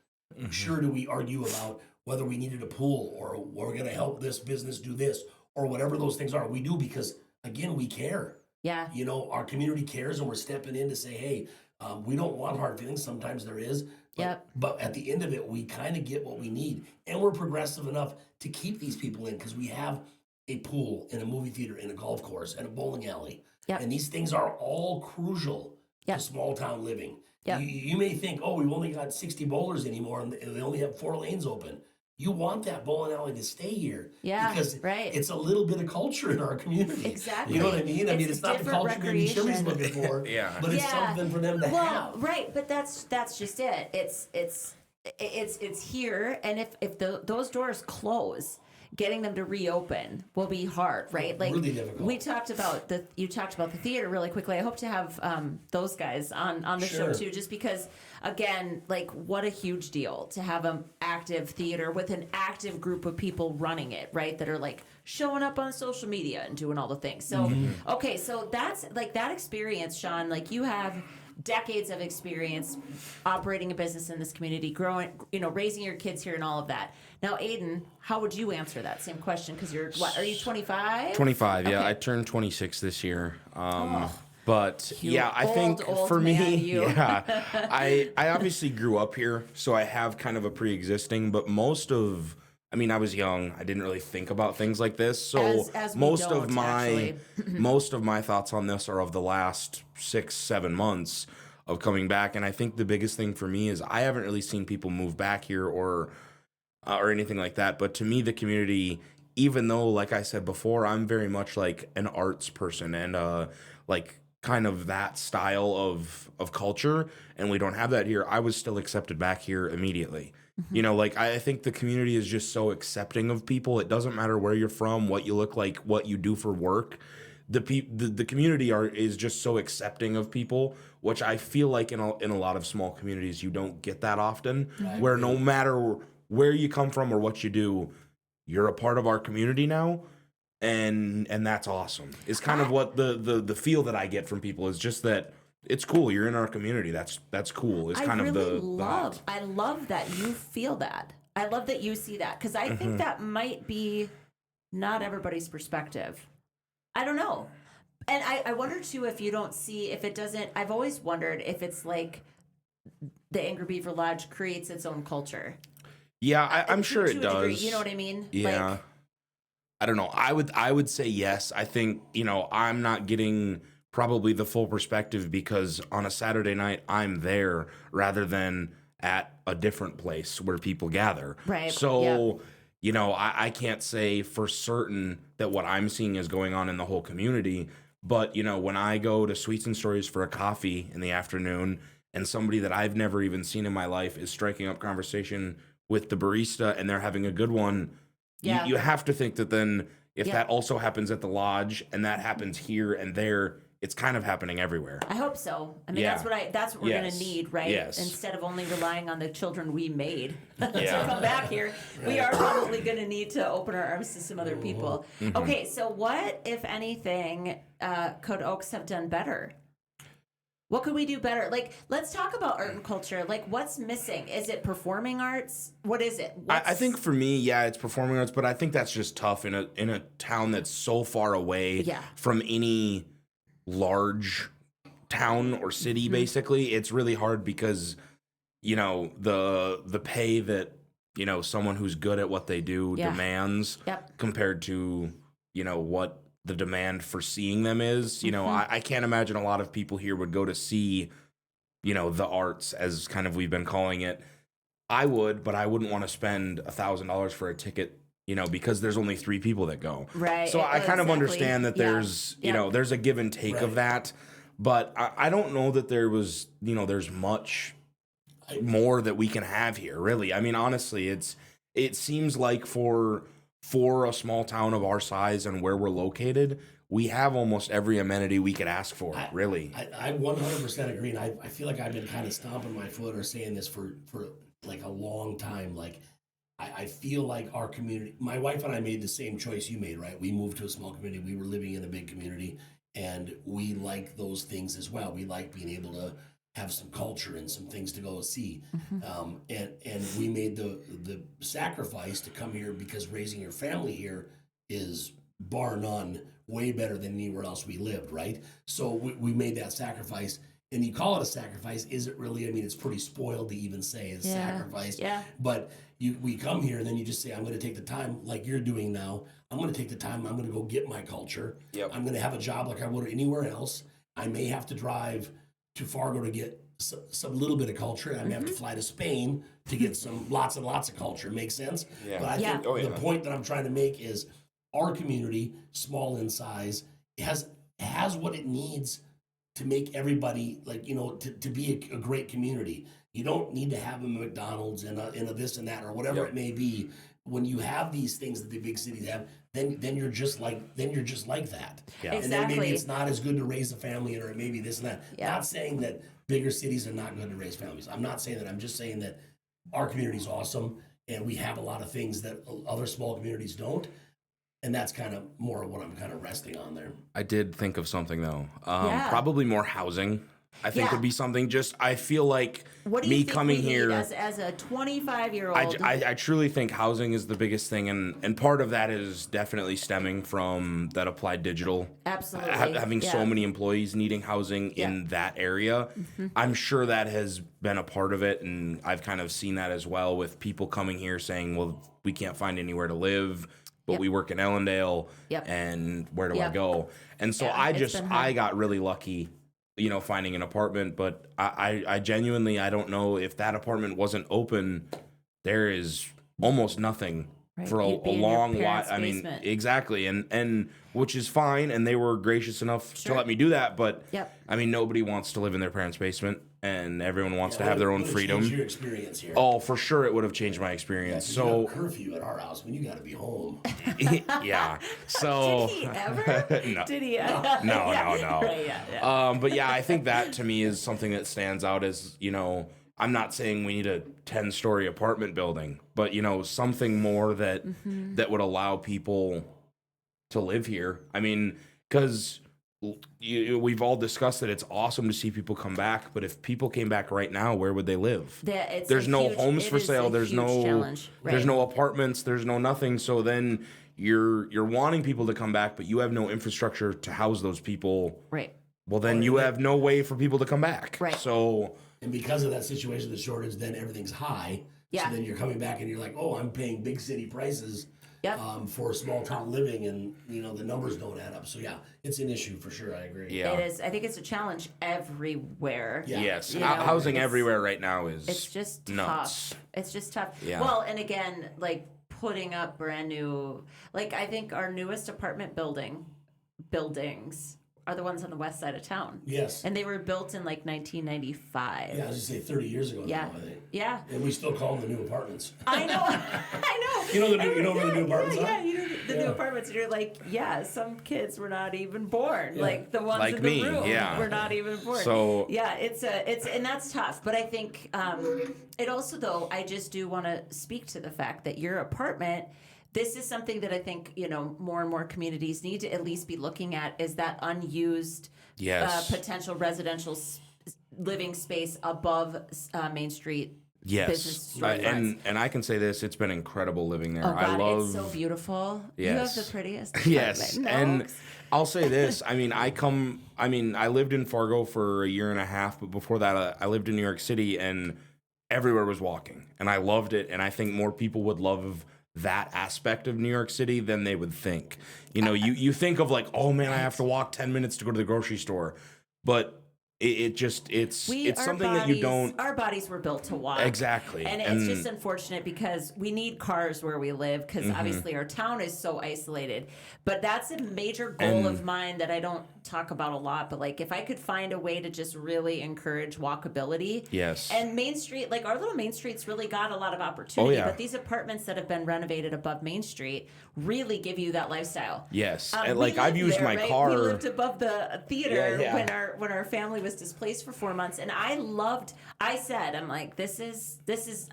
Sure do we argue about whether we needed a pool or we're going to help this business do this or whatever those things are. We do because, again, we care. Yeah. Our community cares, and we're stepping in to say, hey, we don't want hard feelings. Sometimes there is. But at the end of it, we kind of get what we need. And we're progressive enough to keep these people in because we have a pool and a movie theater and a golf course and a bowling alley. Yep. And these things are all crucial to small town living. Yep. You may think, we've only got 60 bowlers anymore and they only have 4 lanes open. You want that bowling alley to stay here. Yeah, because right. it's a little bit of culture in our community. Exactly. You know what I mean? It's not the culture maybe Shirley's looking for, but it's something for them to have. Right, but that's just it. It's here, and if those doors close, getting them to reopen will be hard, right? Like really difficult. You talked about the theater really quickly. I hope to have those guys on the show too, just because, again, like what a huge deal to have an active theater with an active group of people running it, right? That are like showing up on social media and doing all the things. So okay, so that's like that experience, Shawn. Like you have decades of experience operating a business in this community, growing, raising your kids here and all of that. Now, Aiden, how would you answer that same question? Because are you 25? 25, okay. yeah. I turned 26 this year. But You yeah, I think old for man, me, you. I obviously grew up here, so I have kind of a pre-existing, but I was young. I didn't really think about things like this. So As we most don't, of my actually. most of my thoughts on this are of the last 6-7 months of coming back. And I think the biggest thing for me is I haven't really seen people move back here or anything like that. But to me, the community, even though, like I said before, I'm very much like an arts person and like kind of that style of culture, and we don't have that here, I was still accepted back here immediately. Like I think the community is just so accepting of people. It doesn't matter where you're from, what you look like, what you do for work. The community is just so accepting of people, which I feel like in a lot of small communities you don't get that often. Where no matter where you come from or what you do, you're a part of our community now, and that's awesome. It's kind of what the feel that I get from people is just that. It's cool. You're in our community. That's cool. It's kind of the I love that you feel that. I love that you see that because I think that might be not everybody's perspective. I don't know. And I wonder too if you don't see if it doesn't. I've always wondered if it's like the Angry Beaver Lodge creates its own culture. Yeah, I'm sure it does. Degree, you know what I mean? Yeah. Like, I don't know. I would say yes. I think I'm not getting probably the full perspective because on a Saturday night I'm there rather than at a different place where people gather. Right. So, I can't say for certain that what I'm seeing is going on in the whole community. But, when I go to Sweets and Stories for a coffee in the afternoon and somebody that I've never even seen in my life is striking up conversation with the barista and they're having a good one, you have to think that then if that also happens at the lodge and that happens here and there, it's kind of happening everywhere. I hope so. I mean, that's what we're going to need, right? Yes. Instead of only relying on the children we made to come back here, we are probably going to need to open our arms to some other people. Okay, so what, if anything, could Oaks have done better? What could we do better? Like, let's talk about art and culture. Like, what's missing? Is it performing arts? What is it? I think for me, it's performing arts, but I think that's just tough in a town that's so far away from any large town or city. Basically, it's really hard because the pay that someone who's good at what they do demands compared to what the demand for seeing them is. I can't imagine a lot of people here would go to see the arts, as kind of we've been calling it. I would, but I wouldn't want to spend $1,000 for a ticket because there's only 3 people that go. Right. So I kind of understand that there's, there's a give and take of that. But I don't know that there's much more that we can have here, really. I mean, honestly, it seems like for a small town of our size and where we're located, we have almost every amenity we could ask for, really. I 100% agree, and I feel like I've been kind of stomping my foot or saying this for like a long time. Like, I feel like our community, my wife and I made the same choice you made, right? We moved to a small community. We were living in a big community, and we like those things as well. We like being able to have some culture and some things to go see. And we made the sacrifice to come here because raising your family here is bar none way better than anywhere else we lived, right? So we made that sacrifice. And you call it a sacrifice. Is it really? I mean, it's pretty spoiled to even say it's sacrifice. Yeah. But we come here and then you just say, I'm going to take the time like you're doing now. I'm going to take the time. I'm going to go get my culture. Yep. I'm going to have a job like I would anywhere else. I may have to drive to Fargo to get some little bit of culture. I may have to fly to Spain to get some lots and lots of culture. Makes sense? Yeah. But I think the point that I'm trying to make is our community, small in size, has what it needs to make everybody, like, you know, to be a great community. You don't need to have a McDonald's and a this and that or whatever it may be. When you have these things that the big cities have, then you're just like that. Yeah. And then maybe it's not as good to raise a family, or maybe this and that. Yeah. Not saying that bigger cities are not good to raise families. I'm not saying that. I'm just saying that our community is awesome, and we have a lot of things that other small communities don't. And that's kind of more of what I'm kind of resting on there. I did think of something, though. Probably more housing. I think would be something. Just, I feel like what do you me think coming we here need as a 25-year-old? I truly think housing is the biggest thing, and part of that is definitely stemming from that Applied Digital. Absolutely. Having so many employees needing housing in that area. I'm sure that has been a part of it, and I've kind of seen that as well with people coming here saying, well, we can't find anywhere to live, but we work in Ellendale, and where do I go? And so I got really lucky, you know, finding an apartment, but I genuinely, I don't know if that apartment wasn't open, there is almost nothing for a long while. I mean, exactly. And which is fine. And they were gracious enough to let me do that. But I mean, nobody wants to live in their parents' basement, and everyone wants to have their own freedom. Your experience here. Oh, for sure. It would have changed my experience. So curfew at our house when you got to be home. Yeah. So did he ever? No. Did he? No. Right, but yeah, I think that to me is something that stands out as, you know, I'm not saying we need a 10-story apartment building, but, you know, something more that that would allow people to live here. I mean, because we've all discussed that it's awesome to see people come back, but if people came back right now, where would they live? There's no homes for sale. There's no apartments. There's no nothing. So then you're wanting people to come back, but you have no infrastructure to house those people. Right. Well, then you have no way for people to come back. Right. So. And because of that situation, the shortage, then everything's high. Yeah. So then you're coming back and you're like, oh, I'm paying big city prices for small town living, and, you know, the numbers don't add up. So yeah, it's an issue for sure. I agree. Yeah. It is. I think it's a challenge everywhere. Yeah. Yes. Housing everywhere right now is it's just nuts. tough. It's just tough. Yeah. Well, and again, like putting up brand new, like I think our newest apartment buildings are the ones on the west side of town. Yes. And they were built in like 1995. Yeah, I was just say 30 years ago now, I think. Yeah. And we still call them the new apartments. I know. I know. You know where the new apartments are? Yeah, you know the new apartments. And you're like, yeah, some kids were not even born. Yeah. Like the ones Like in the me, room yeah. were not even born. So yeah, it's and that's tough. But I think it also, though, I just do want to speak to the fact that your apartment, this is something that I think, you know, more and more communities need to at least be looking at, is that unused potential residential living space above Main Street. Yes, and I can say this: it's been incredible living there. Oh God, I love. It's so beautiful. Yes. You have the prettiest. Yes, apartment. and I'll say this: I mean, I lived in Fargo for a year and a half, but before that, I lived in New York City, and everywhere was walking, and I loved it. And I think more people would love that aspect of New York City than they would think. You know, you think of like, oh man, I have to walk 10 minutes to go to the grocery store, but it's something that you don't. Our bodies were built to walk. Exactly. And it's just unfortunate because we need cars where we live because Mm-hmm. obviously our town is so isolated. But that's a major goal of mine that I don't talk about a lot. But like if I could find a way to just really encourage walkability. Yes. And Main Street, like our little Main Street's really got a lot of opportunity. Oh, yeah. But these apartments that have been renovated above Main Street really give you that lifestyle. Yes. We And like I've lived used there, my right? car. We lived above the theater Yeah, yeah. when our family was displaced for 4 months, and I said, I'm like, this is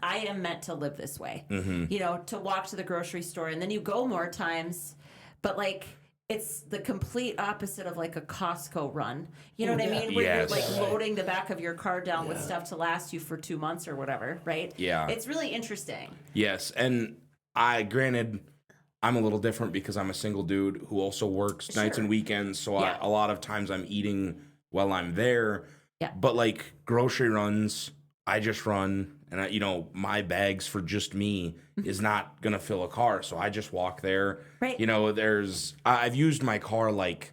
I am meant to live this way, you know, to walk to the grocery store, and then you go more times, but like it's the complete opposite of like a Costco run. You know what I mean? Where Yes. you're like loading the back of your car down with stuff to last you for 2 months or whatever, right? Yeah. It's really interesting. Yes, and granted, I'm a little different because I'm a single dude who also works nights and weekends, so Yeah. a lot of times I'm eating while I'm there. Yeah. But like grocery runs, I just run, and you know, my bags for just me is not gonna fill a car, so I just walk there. Right. You know, I've used my car like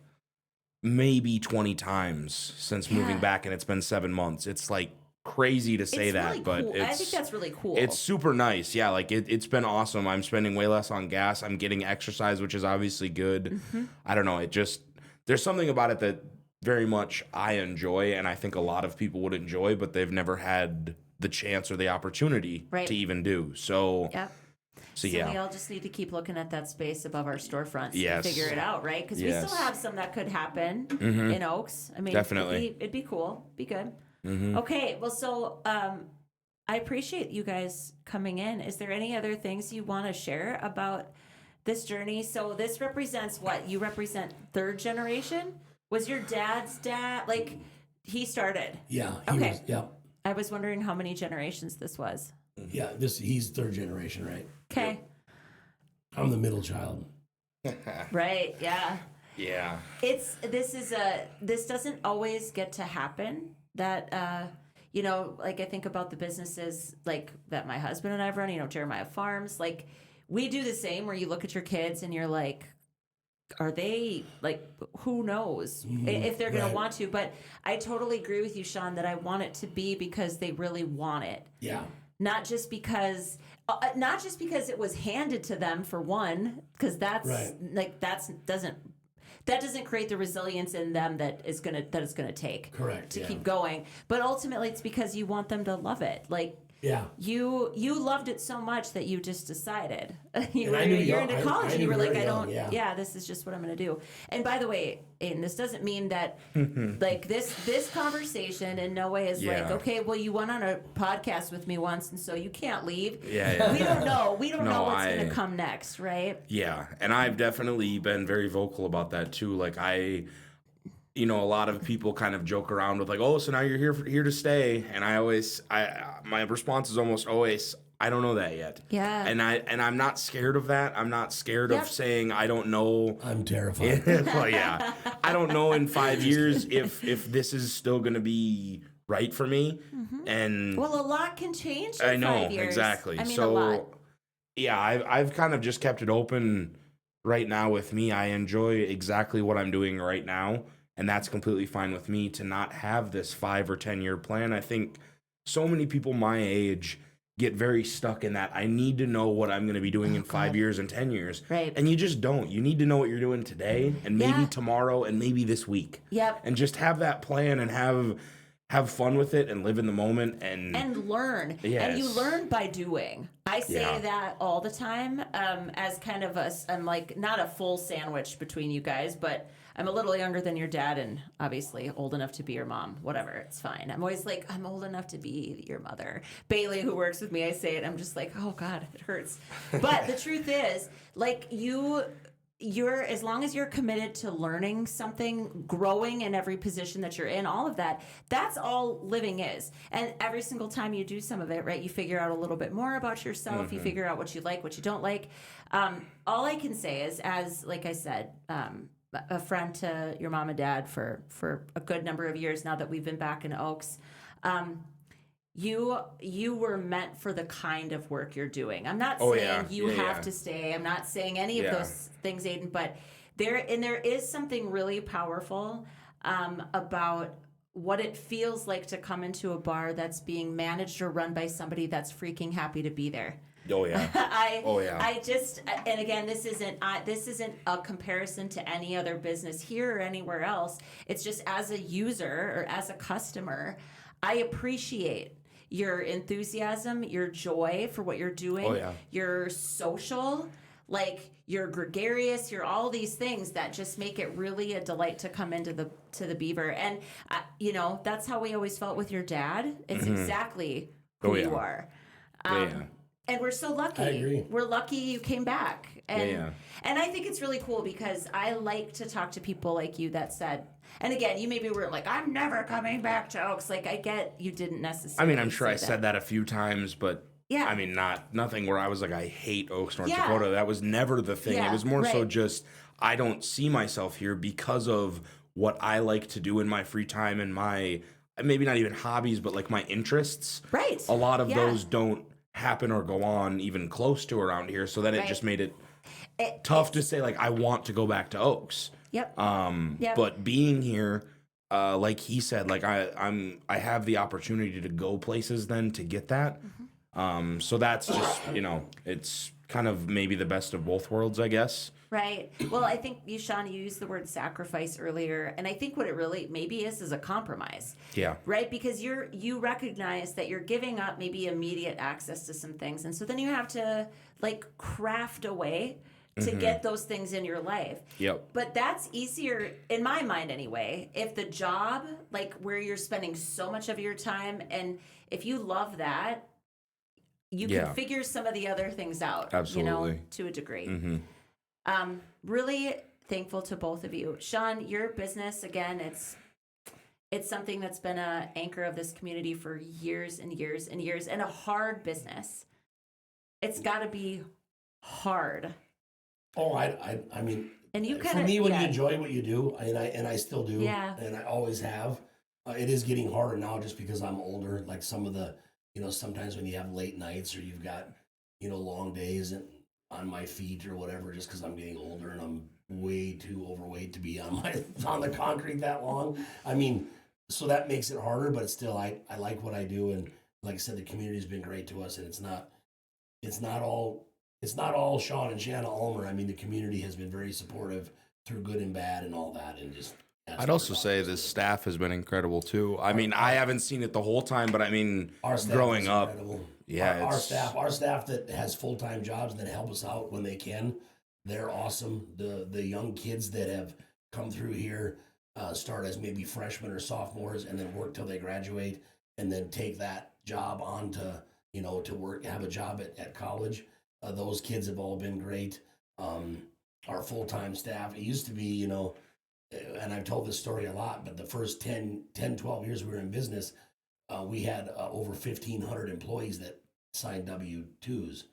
maybe 20 times since moving back, and it's been 7 months. It's like crazy to say It's that, really but cool. I think that's really cool. it's super nice. Yeah, like it's been awesome. I'm spending way less on gas. I'm getting exercise, which is obviously good. I don't know. There's something about it that very much I enjoy, and I think a lot of people would enjoy, but they've never had the chance or the opportunity Right. to even do. So, Yep. so So yeah. we all just need to keep looking at that space above our storefronts Yes. and figure it out, right? Because we Yes. still have some that could happen in Oaks. I mean, Definitely. it'd be cool, be good. Okay, well, so I appreciate you guys coming in. Is there any other things you want to share about this journey? So this represents what? You represent third generation? Was your dad's dad, like, he started? Yeah. Okay. Was, yeah. I was wondering how many generations this was. Yeah. He's third generation, right? Okay. I'm the middle child. Right, yeah. Yeah. This doesn't always get to happen. That you know, like I think about the businesses like that my husband and I've run, you know, Jeremiah Farms, like we do the same where you look at your kids and you're like, are they like, who knows if they're going to want to, but I totally agree with you, Shawn, that I want it to be because they really want it. Yeah. Not just because it was handed to them for one, because that's like that doesn't create the resilience in them that it's gonna take. Correct. To keep going. But ultimately, it's because you want them to love it. Like Yeah. you loved it so much that you just decided you're young- into college and you were like, very I young, don't. Yeah, this is just what I'm going to do. And by the way, Aiden, this doesn't mean that like this conversation in no way is like, Yeah. okay, well, you went on a podcast with me once, and so you can't leave. Yeah. We don't know. We don't No, know what's going to come next, right? Yeah, and I've definitely been very vocal about that too. Like you know, a lot of people kind of joke around with like, "Oh, so now you're here to stay," and my response is almost always, "I don't know that yet." Yeah. And I'm not scared of that. I'm not scared of saying I don't know. I'm terrified. Well, yeah, I don't know in 5 years if this is still going to be right for me. And Well, a lot can change in I know 5 years. exactly. I mean, so a lot. yeah, I've kind of just kept it open right now with me. I enjoy exactly what I'm doing right now, and that's completely fine with me to not have this 5 or 10 year plan. I think so many people my age get very stuck in that I need to know what I'm going to be doing in 5 years and 10 years. Right. And you just don't. You need to know what you're doing today and maybe Yeah. tomorrow and maybe this week. Yep. And just have that plan and have fun with it and live in the moment And learn. And you Yes. learn by doing. I say Yeah. that all the time as kind of I'm like not a full sandwich between you guys, but I'm a little younger than your dad and obviously old enough to be your mom. Whatever, it's fine. I'm always like, I'm old enough to be your mother. Bailey, who works with me, I say it. I'm just like, oh God, it hurts. But the truth is, like you're as long as you're committed to learning something, growing in every position that you're in, all of that, that's all living is. And every single time you do some of it, right, you figure out a little bit more about yourself. You figure out what you like, what you don't like. All I can say is, as like I said, a friend to your mom and dad for a good number of years now that we've been back in Oaks, you were meant for the kind of work you're doing. I'm not saying you have to stay. I'm not saying any of those things, Aiden, but there is something really powerful about what it feels like to come into a bar that's being managed or run by somebody that's freaking happy to be there. Oh yeah. I just, and again, this isn't a comparison to any other business here or anywhere else. It's just as a user or as a customer, I appreciate your enthusiasm, your joy for what you're doing. Oh, yeah. You're social, like you're gregarious, you're all these things that just make it really a delight to come into the Beaver. And you know, that's how we always felt with your dad. It's exactly who you are. And we're so lucky. I agree. We're lucky you came back. And Yeah. and I think it's really cool because I like to talk to people like you that said, and again, you maybe were like, I'm never coming back to Oaks. Like, I get you didn't necessarily. I mean, I'm sure I said that a few times, but Yeah. I mean, nothing where I was like, I hate Oaks, North Yeah. Dakota. That was never the thing. Yeah, It was more so right. just, I don't see myself here because of what I like to do in my free time and my, maybe not even hobbies, but like my interests. Right. A lot of Yeah. those don't happen or go on even close to around here. So then it Right. just made it tough to say, like, I want to go back to Oaks. Yep. Yep. But being here, like he said, like I have the opportunity to go places then to get that. So that's just, you know, it's kind of maybe the best of both worlds, I guess. Right. Well, I think Shawn, you used the word sacrifice earlier, and I think what it really maybe is a compromise. Yeah. Right? Because you recognize that you're giving up maybe immediate access to some things, and so then you have to like craft a way to get those things in your life. Yep. But that's easier in my mind anyway. If the job, like where you're spending so much of your time, and if you love that, you Yeah. can figure some of the other things out. You Absolutely. know, to a degree. Really thankful to both of you. Shawn, your business, again, it's something that's been an anchor of this community for years and years and years, and a hard business. It's got to be hard. Oh, I mean, And you for kind of, me, when you enjoy what you do, and I still do, Yeah. and I always have, it is getting harder now just because I'm older. Like some of the, you know, sometimes when you have late nights or you've got, you know, long days and on my feet or whatever, just because I'm getting older and I'm way too overweight to be on the concrete that long. I mean, so that makes it harder, but it's still, I like what I do, and like I said, the community's been great to us, and it's not all Shawn and Shanna Ulmer. I mean, the community has been very supportive through good and bad and all that, and just. I'd also say the staff has been incredible too. I mean, I haven't seen it the whole time, but I mean, Our staff growing is up, incredible. yeah, our staff that has full-time jobs and that help us out when they can, they're awesome. The young kids that have come through here start as maybe freshmen or sophomores and then work till they graduate and then take that job on to, you know, to work, have a job at college. Those kids have all been great. Our full-time staff, it used to be, you know, and I've told this story a lot, but the first 10, 12 years we were in business, we had over 1,500 employees that signed W-2s,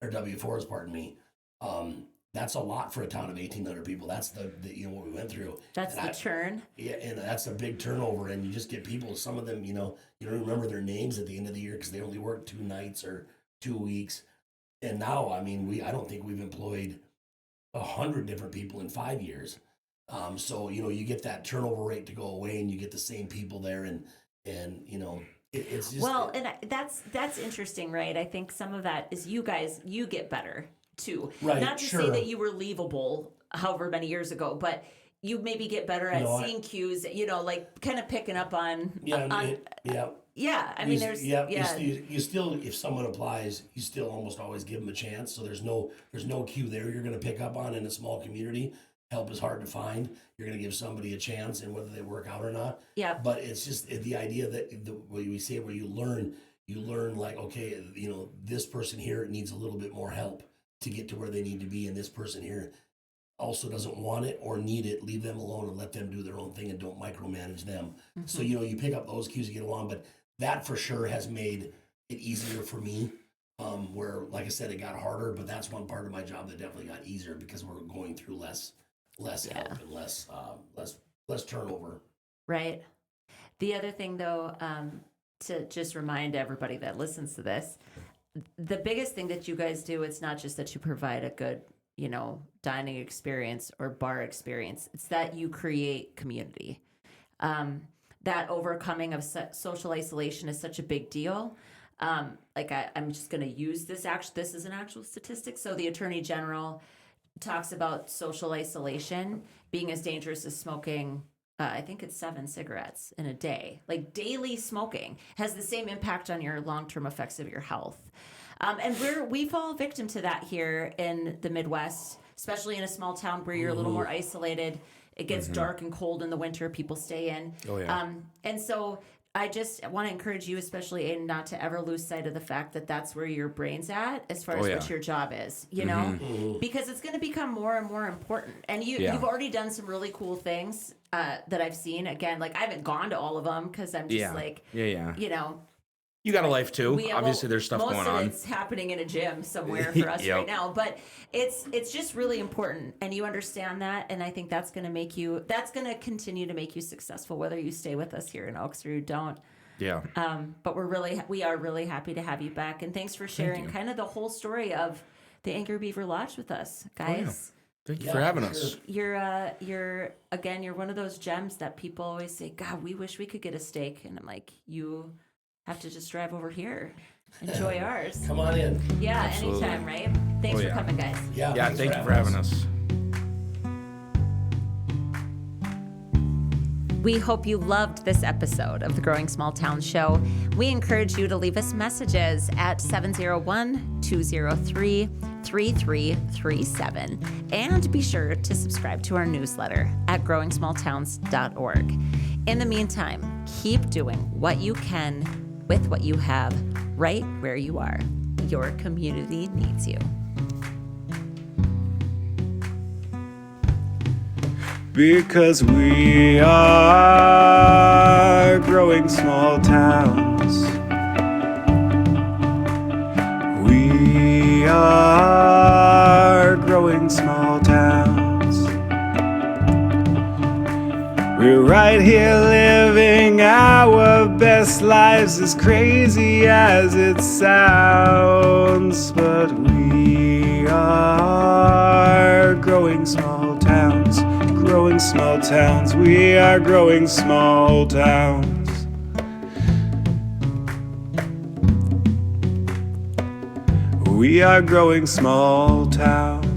or W-4s, pardon me. That's a lot for a town of 1,800 people. That's the you know, what we went through. That's the churn. Yeah, and that's a big turnover, and you just get people, some of them, you know, you don't remember their names at the end of the year because they only worked 2 nights or 2 weeks. And now, I mean, I don't think we've employed 100 different people in 5 years. So, you know, you get that turnover rate to go away and you get the same people there, and you know, it's just. Well, and that's interesting, right? I think some of that is you get better too. Right, Not to say sure. that you were leavable however many years ago, but you maybe get better at seeing cues, you know, like kind of picking up on. Yeah, I mean, You still, if someone applies, you still almost always give them a chance. So there's no cue there you're going to pick up on in a small community. Help is hard to find. You're going to give somebody a chance, and whether they work out or not. Yeah. But it's just the idea that the way we say, where you learn like, okay, you know, this person here needs a little bit more help to get to where they need to be, and this person here also doesn't want it or need it. Leave them alone and let them do their own thing, and don't micromanage them. Mm-hmm. So, you know, you pick up those cues to get along, but that for sure has made it easier for me. Where, like I said, it got harder, but that's one part of my job that definitely got easier because we're going through less help and less turnover. Right. The other thing, though, to just remind everybody that listens to this, the biggest thing that you guys do, it's not just that you provide a good, you know, dining experience or bar experience. It's that you create community. that overcoming of social isolation is such a big deal. I'm just going to use this. This is an actual statistic. So the Attorney General talks about social isolation being as dangerous as smoking. I think it's 7 cigarettes in a day. Like daily smoking has the same impact on your long-term effects of your health. And we fall victim to that here in the Midwest, especially in a small town where you're a little more isolated. It gets dark and cold in the winter. People stay in. Oh, yeah. And so I just want to encourage you, especially Aiden, not to ever lose sight of the fact that that's where your brain's at as far as what your job is, you know, because it's going to become more and more important. And you've already done some really cool things that I've seen. Again, like I haven't gone to all of them because I'm just you know. You got a life too. Obviously, there's stuff going on. Most of it's happening in a gym somewhere for us right now, but it's just really important, and you understand that, and I think that's going to continue to make you successful, whether you stay with us here in Oaks or you don't. Yeah. But we are really happy to have you back, and thanks for sharing kind of the whole story of the Angry Beaver Lodge with us, guys. Thank you for having us. You're one of those gems that people always say, God, we wish we could get a steak, and I'm like, you have to just drive over here. Enjoy ours. Come on in. Yeah, Absolutely. Anytime, right? Thanks for coming, guys. Yeah, thank you for having us. We hope you loved this episode of the Growing Small Town Show. We encourage you to leave us messages at 701-203-3337. And be sure to subscribe to our newsletter at growingsmalltowns.org. In the meantime, keep doing what you can with what you have right where you are. Your community needs you. Because we are growing small towns. We are growing small towns. We're right here living our best lives, as crazy as it sounds. But we are growing small towns. Growing small towns, we are growing small towns. We are growing small towns.